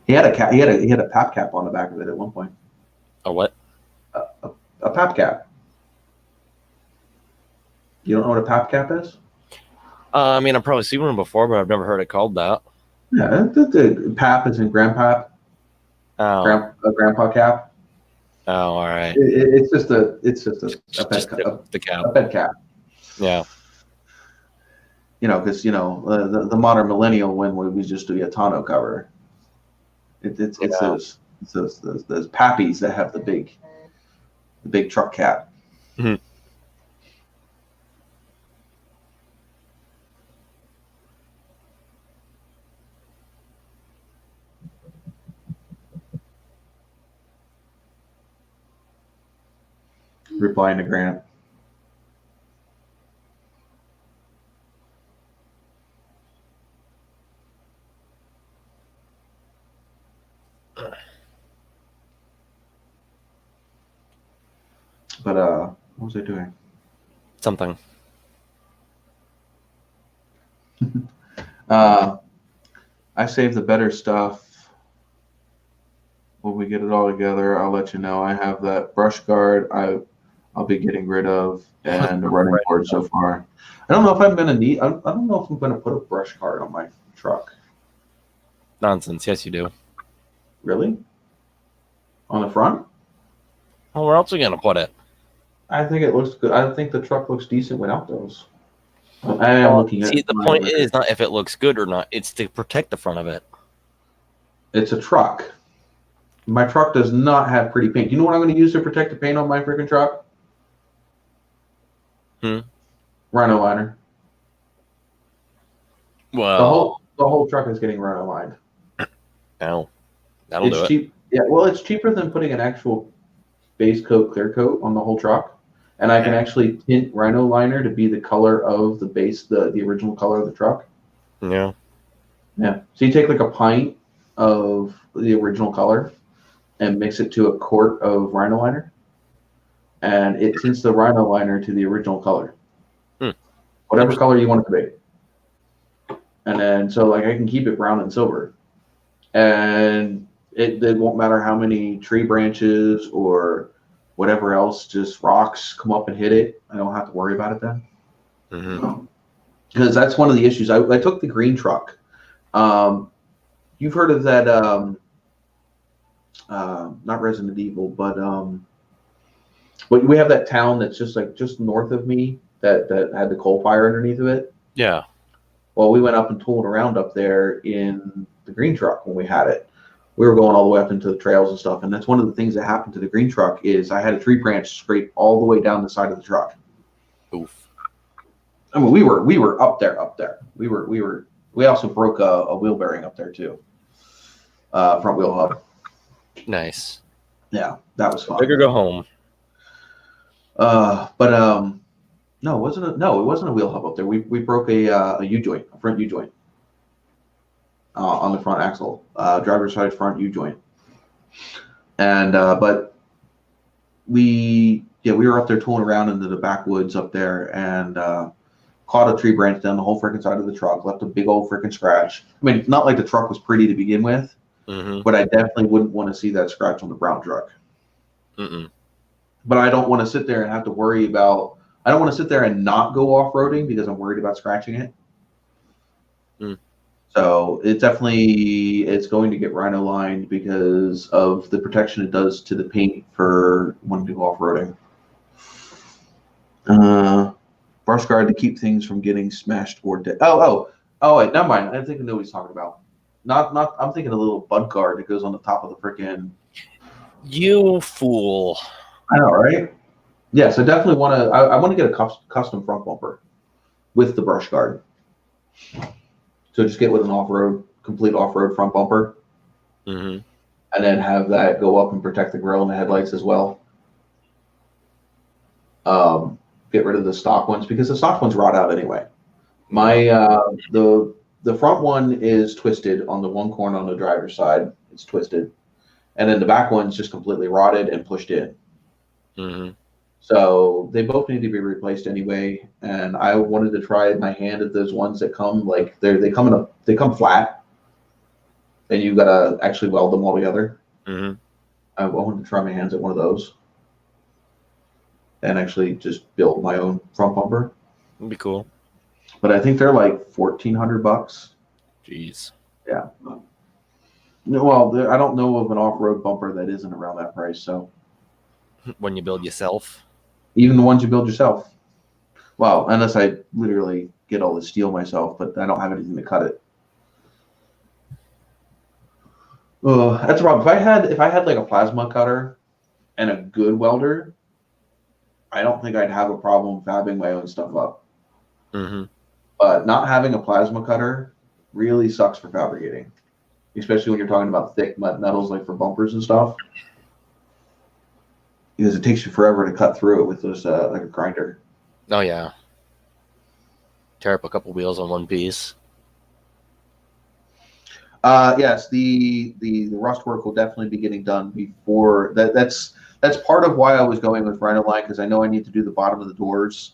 He had a cap. He had a pap cap on the back of it at one point. A what? A pap cap. You don't know what a pap cap is? I mean, I've probably seen one before, but I've never heard it called that. Yeah, the pap is in grandpap. Oh, A grandpa cap. oh, all right. It's just a Just the cap. a bed cap. Yeah. Because the modern millennial one would just do a tonneau cover. It's those pappies that have the big truck cap. Mhm. Replying to Grant. But what was I doing? Something. I saved the better stuff. When we get it all together, I'll let you know. I have that brush guard I'll be getting rid of, and the running board so far. I don't know if I'm gonna need. I don't know if I'm gonna put a brush guard on my truck. Nonsense. Yes, you do. Really? On the front? Well, where else are you gonna put it? I think it looks good. I think the truck looks decent without those. I am looking at. See, the point is not if it looks good or not. It's to protect the front of it. It's a truck. My truck does not have pretty paint. You know what I'm going to use to protect the paint on my freaking truck? Rhino liner. Well, The whole truck is getting rhino lined. no, that'll do It's it. cheap. Yeah, well, it's cheaper than putting an actual base coat, clear coat on the whole truck. And I can actually tint rhino liner to be the color of the base, the original color of the truck. Yeah. Yeah. So you take like a pint of the original color and mix it to a quart of rhino liner, and it tints the rhino liner to the original color, whatever color you want it to be. And then so like I can keep it brown and silver, and it won't matter how many tree branches or whatever else, just rocks come up and hit it. I don't have to worry about it then. Because that's one of the issues. I took the green truck. You've heard of that, not Resident Evil, but we have that town that's just north of me that had the coal fire underneath of it. Yeah. Well, we went up and tooled around up there in the green truck when we had it. We were going all the way up into the trails and stuff, and that's one of the things that happened to the green truck is I had a tree branch scrape all the way down the side of the truck. Oof. I mean, we were up there. We also broke a wheel bearing up there too. Front wheel hub. Nice. Yeah, that was fun. Bigger go home. No, it wasn't a wheel hub up there. We broke a U joint, a front U joint. On the front axle, driver's side front U joint. And but we were up there tooling around into the backwoods up there and caught a tree branch down the whole freaking side of the truck, left a big old freaking scratch. I mean, not like the truck was pretty to begin with, but I definitely wouldn't want to see that scratch on the brown truck. But I don't want to sit there and have to worry about. I don't want to sit there and not go off-roading because I'm worried about scratching it. So it's going to get rhino lined because of the protection it does to the paint for when to go off-roading. Brush guard to keep things from getting smashed or dead. Oh, wait, never mind. I think I know what he's talking about. Not. I'm thinking a little bud guard that goes on the top of the freaking. You fool! I know, right? Yeah, so definitely want to. I want to get a custom front bumper with the brush guard. So just get with an complete off-road front bumper, and then have that go up and protect the grill and the headlights as well. Get rid of the stock ones because the stock ones rot out anyway. My the front one is twisted on the one corner on the driver's side. It's twisted, and then the back one's just completely rotted and pushed in. So they both need to be replaced anyway. And I wanted to try my hand at those ones that come like they come flat, and you gotta actually weld them all together. Mm-hmm. I wanted to try my hands at one of those, and actually just build my own front bumper. It'd be cool. But I think they're like $1,400. Jeez. Yeah. Well, I don't know of an off-road bumper that isn't around that price. So When you build yourself. even the ones you build yourself. Well, unless I literally get all the steel myself, but I don't have anything to cut it. That's a problem. If I had like a plasma cutter and a good welder, I don't think I'd have a problem fabbing my own stuff up. Mm-hmm. But not having a plasma cutter really sucks for fabricating, especially when you're talking about thick metals like for bumpers and stuff. Because it takes you forever to cut through it with those like a grinder. Oh yeah. Tear up a couple wheels on one piece. Yes, the rust work will definitely be getting done before that. That's part of why I was going with Rhino-Line, because I know I need to do the bottom of the doors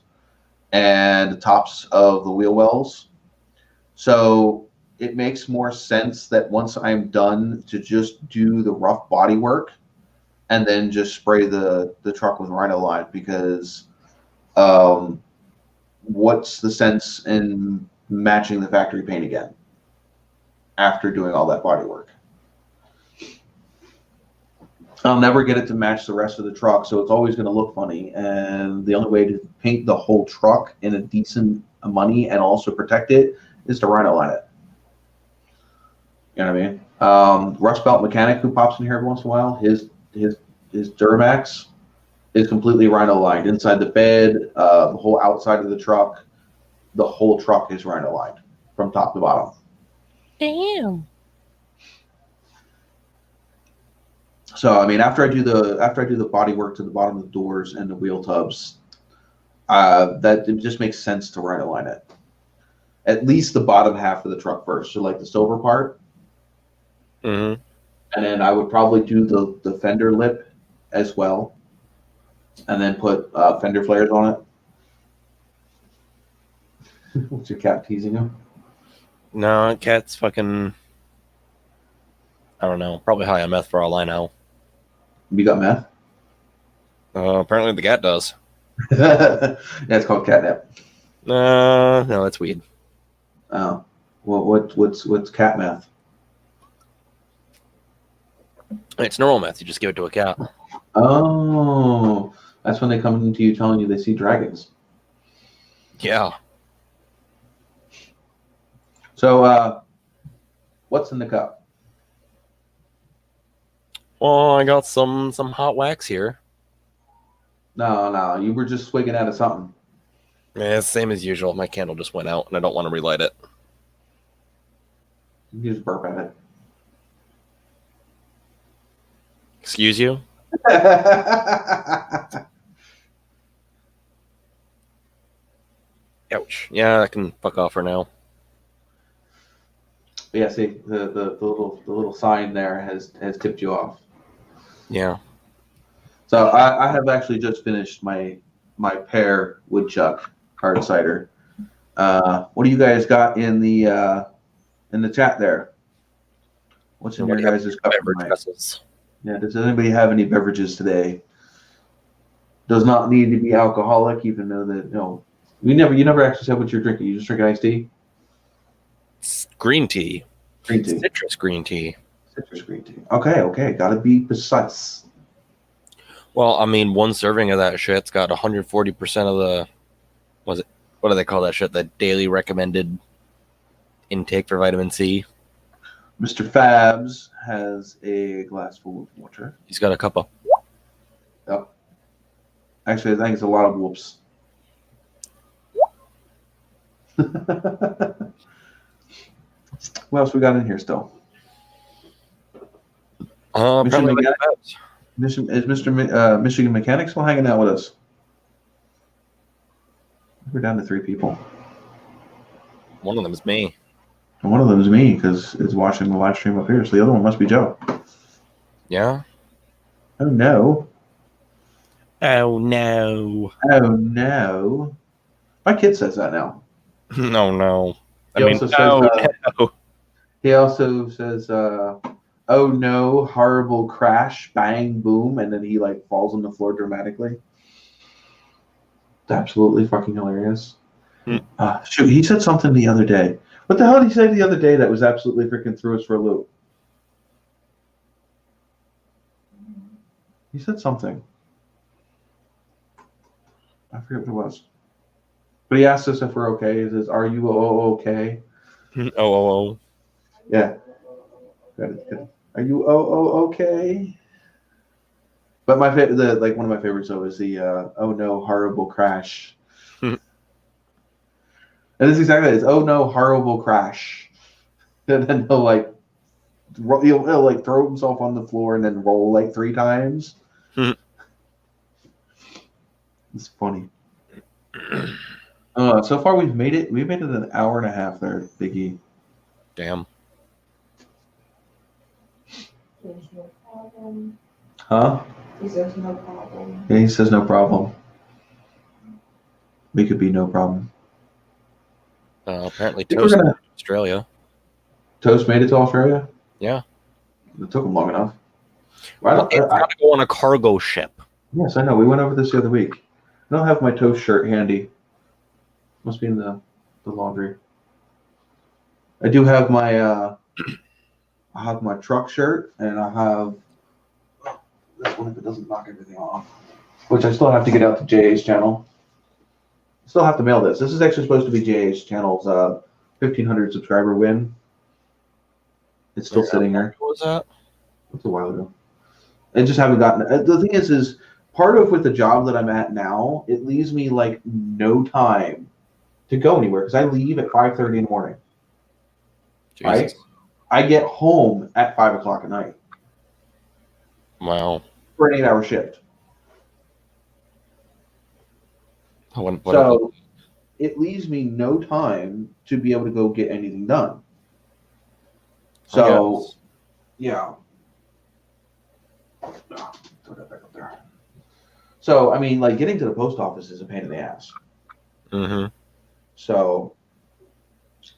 and the tops of the wheel wells. So it makes more sense that once I'm done to just do the rough body work and then just spray the truck with Rhino-Line, because what's the sense in matching the factory paint again after doing all that body work? I'll never get it to match the rest of the truck, so it's always going to look funny. And the only way to paint the whole truck in a decent money and also protect it is to Rhino-Line it. You know what I mean? Rustbelt mechanic who pops in here every once in a while, his Duramax is completely Rhino-lined inside the bed, the whole outside of the truck. The whole truck is Rhino-lined from top to bottom. Damn. So I mean, after I do the body work to the bottom of the doors and the wheel tubs, that it just makes sense to Rhino-line it. At least the bottom half of the truck first, so like the silver part. Mm-hmm. And then I would probably do the fender lip as well, and then put fender flares on it. What's your cat teasing him? No, cat's fucking. I don't know. Probably high on meth for all I know. You got meth? Apparently the cat does. Yeah, it's called catnip. No, that's weed. Oh, well, what's cat meth? It's normal meth. You just give it to a cat. Oh, that's when they come into you telling you they see dragons. Yeah. So, what's in the cup? Well, I got some hot wax here. No, you were just swigging out of something. Yeah, it's the same as usual. My candle just went out, and I don't want to relight it. You just burp at Excuse you? it. Ouch. Yeah, I can fuck off for now. Yeah, see, the little sign there has tipped you off. Yeah. So I have actually just finished my pear woodchuck hard cider. What do you guys got in the chat there? What's in your guys' cup Beverage tonight? vessels. Yeah, does anybody have any beverages today? Does not need to be alcoholic, even though that you never actually said what you're drinking. You just drink iced tea? It's green tea. Green tea. Citrus green tea. Citrus green tea. Okay. Gotta be precise. Well, I mean, one serving of that shit's got 140% of the what do they call that shit? The daily recommended intake for vitamin C. Mr. Fabs has a glass full of water. He's got a cup of. Yep. Actually, I think it's a lot of whoops. What else we got in here still? Probably like Is Mr. Michigan Mechanic still hanging out with us? We're down to 3 people. one of them is me. And one of them is me because it's watching the live stream up here. So the other one must be Joe. Yeah. Oh no. Oh no. Oh no. My kid says that now. No, no. He also says, no. he also says, oh no, horrible crash, bang, boom, and then he like falls on the floor dramatically. It's absolutely fucking hilarious. Hmm. Shoot, he said something the other day. What the hell did he say the other day that was absolutely freaking threw us for a loop? He said something. I forget what it was. But he asked us if we're okay. He says, "Are you okay?" Oh. Yeah. Good. Are you okay? But my favorite, one of my favorites though is the oh no, horrible crash. Hmm. And it's exactly it. It's oh no, horrible crash. And then he'll like throw himself on the floor and then roll like 3 times. Hmm. It's funny. So far we've made it. We made it an hour and a half there, Biggie. Damn. There's no problem. Huh? He says no problem. Yeah, he says no problem. We could be no problem. Apparently think we're Toast gonna- Australia. Toast made it to Australia? Yeah. It took him long enough. Well, it's got to go on a cargo ship. Yes, I know. We went over this the other week. I don't have my Toast shirt handy. Must be in the laundry. I do have my I have my truck shirt, and I have this one if it doesn't knock everything off, which I still have to get out to JA's channel. Still have to mail this. This is actually supposed to be JA's channel's 1,500 subscriber win. It's still sitting there. What was that? That's a while ago. I just haven't gotten it. The thing is part of with the job that I'm at now, it leaves me like no time to go anywhere because I leave at 5:30 in the morning. Jesus. Right? I get home at 5 o'clock at night Wow. for an 8-hour shift. What So it leaves me no time to be able to go get anything done. So, yeah. Throw that back up there. So, I mean, like getting to the post office is a pain in the ass. Mm-hmm. So,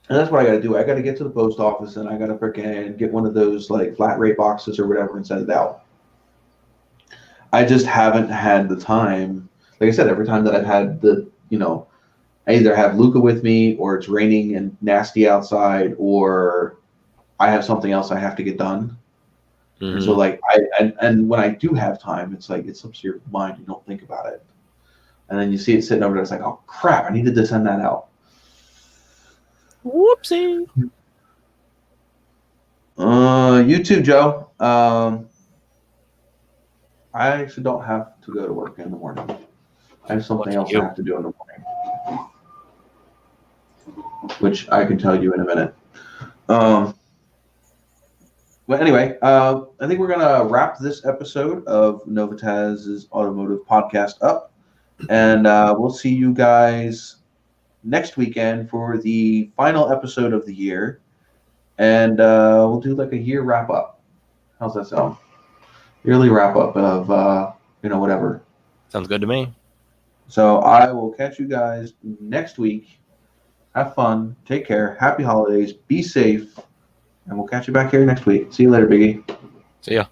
and that's what I got to do. I got to get to the post office and I got to freaking get one of those like flat rate boxes or whatever and send it out. I just haven't had the time. Like I said, every time that I've had I either have Luca with me or it's raining and nasty outside or I have something else I have to get done. Mm-hmm. And so like and when I do have time, it's like it slips your mind. You don't think about it. And then you see it sitting over there. It's like, oh crap, I needed to send that out. Whoopsie. You too, Joe. I actually don't have to go to work in the morning. I have something else I have to do in the morning, which I can tell you in a minute. But anyway, I think we're gonna wrap this episode of NOVAtazz's Automotive Podcast up, and we'll see you guys next weekend for the final episode of the year, and we'll do like a year wrap up. How's that sound? Yearly wrap up of whatever. Sounds good to me. So I will catch you guys next week. Have fun. Take care. Happy holidays. Be safe. And we'll catch you back here next week. See you later, Biggie. See ya.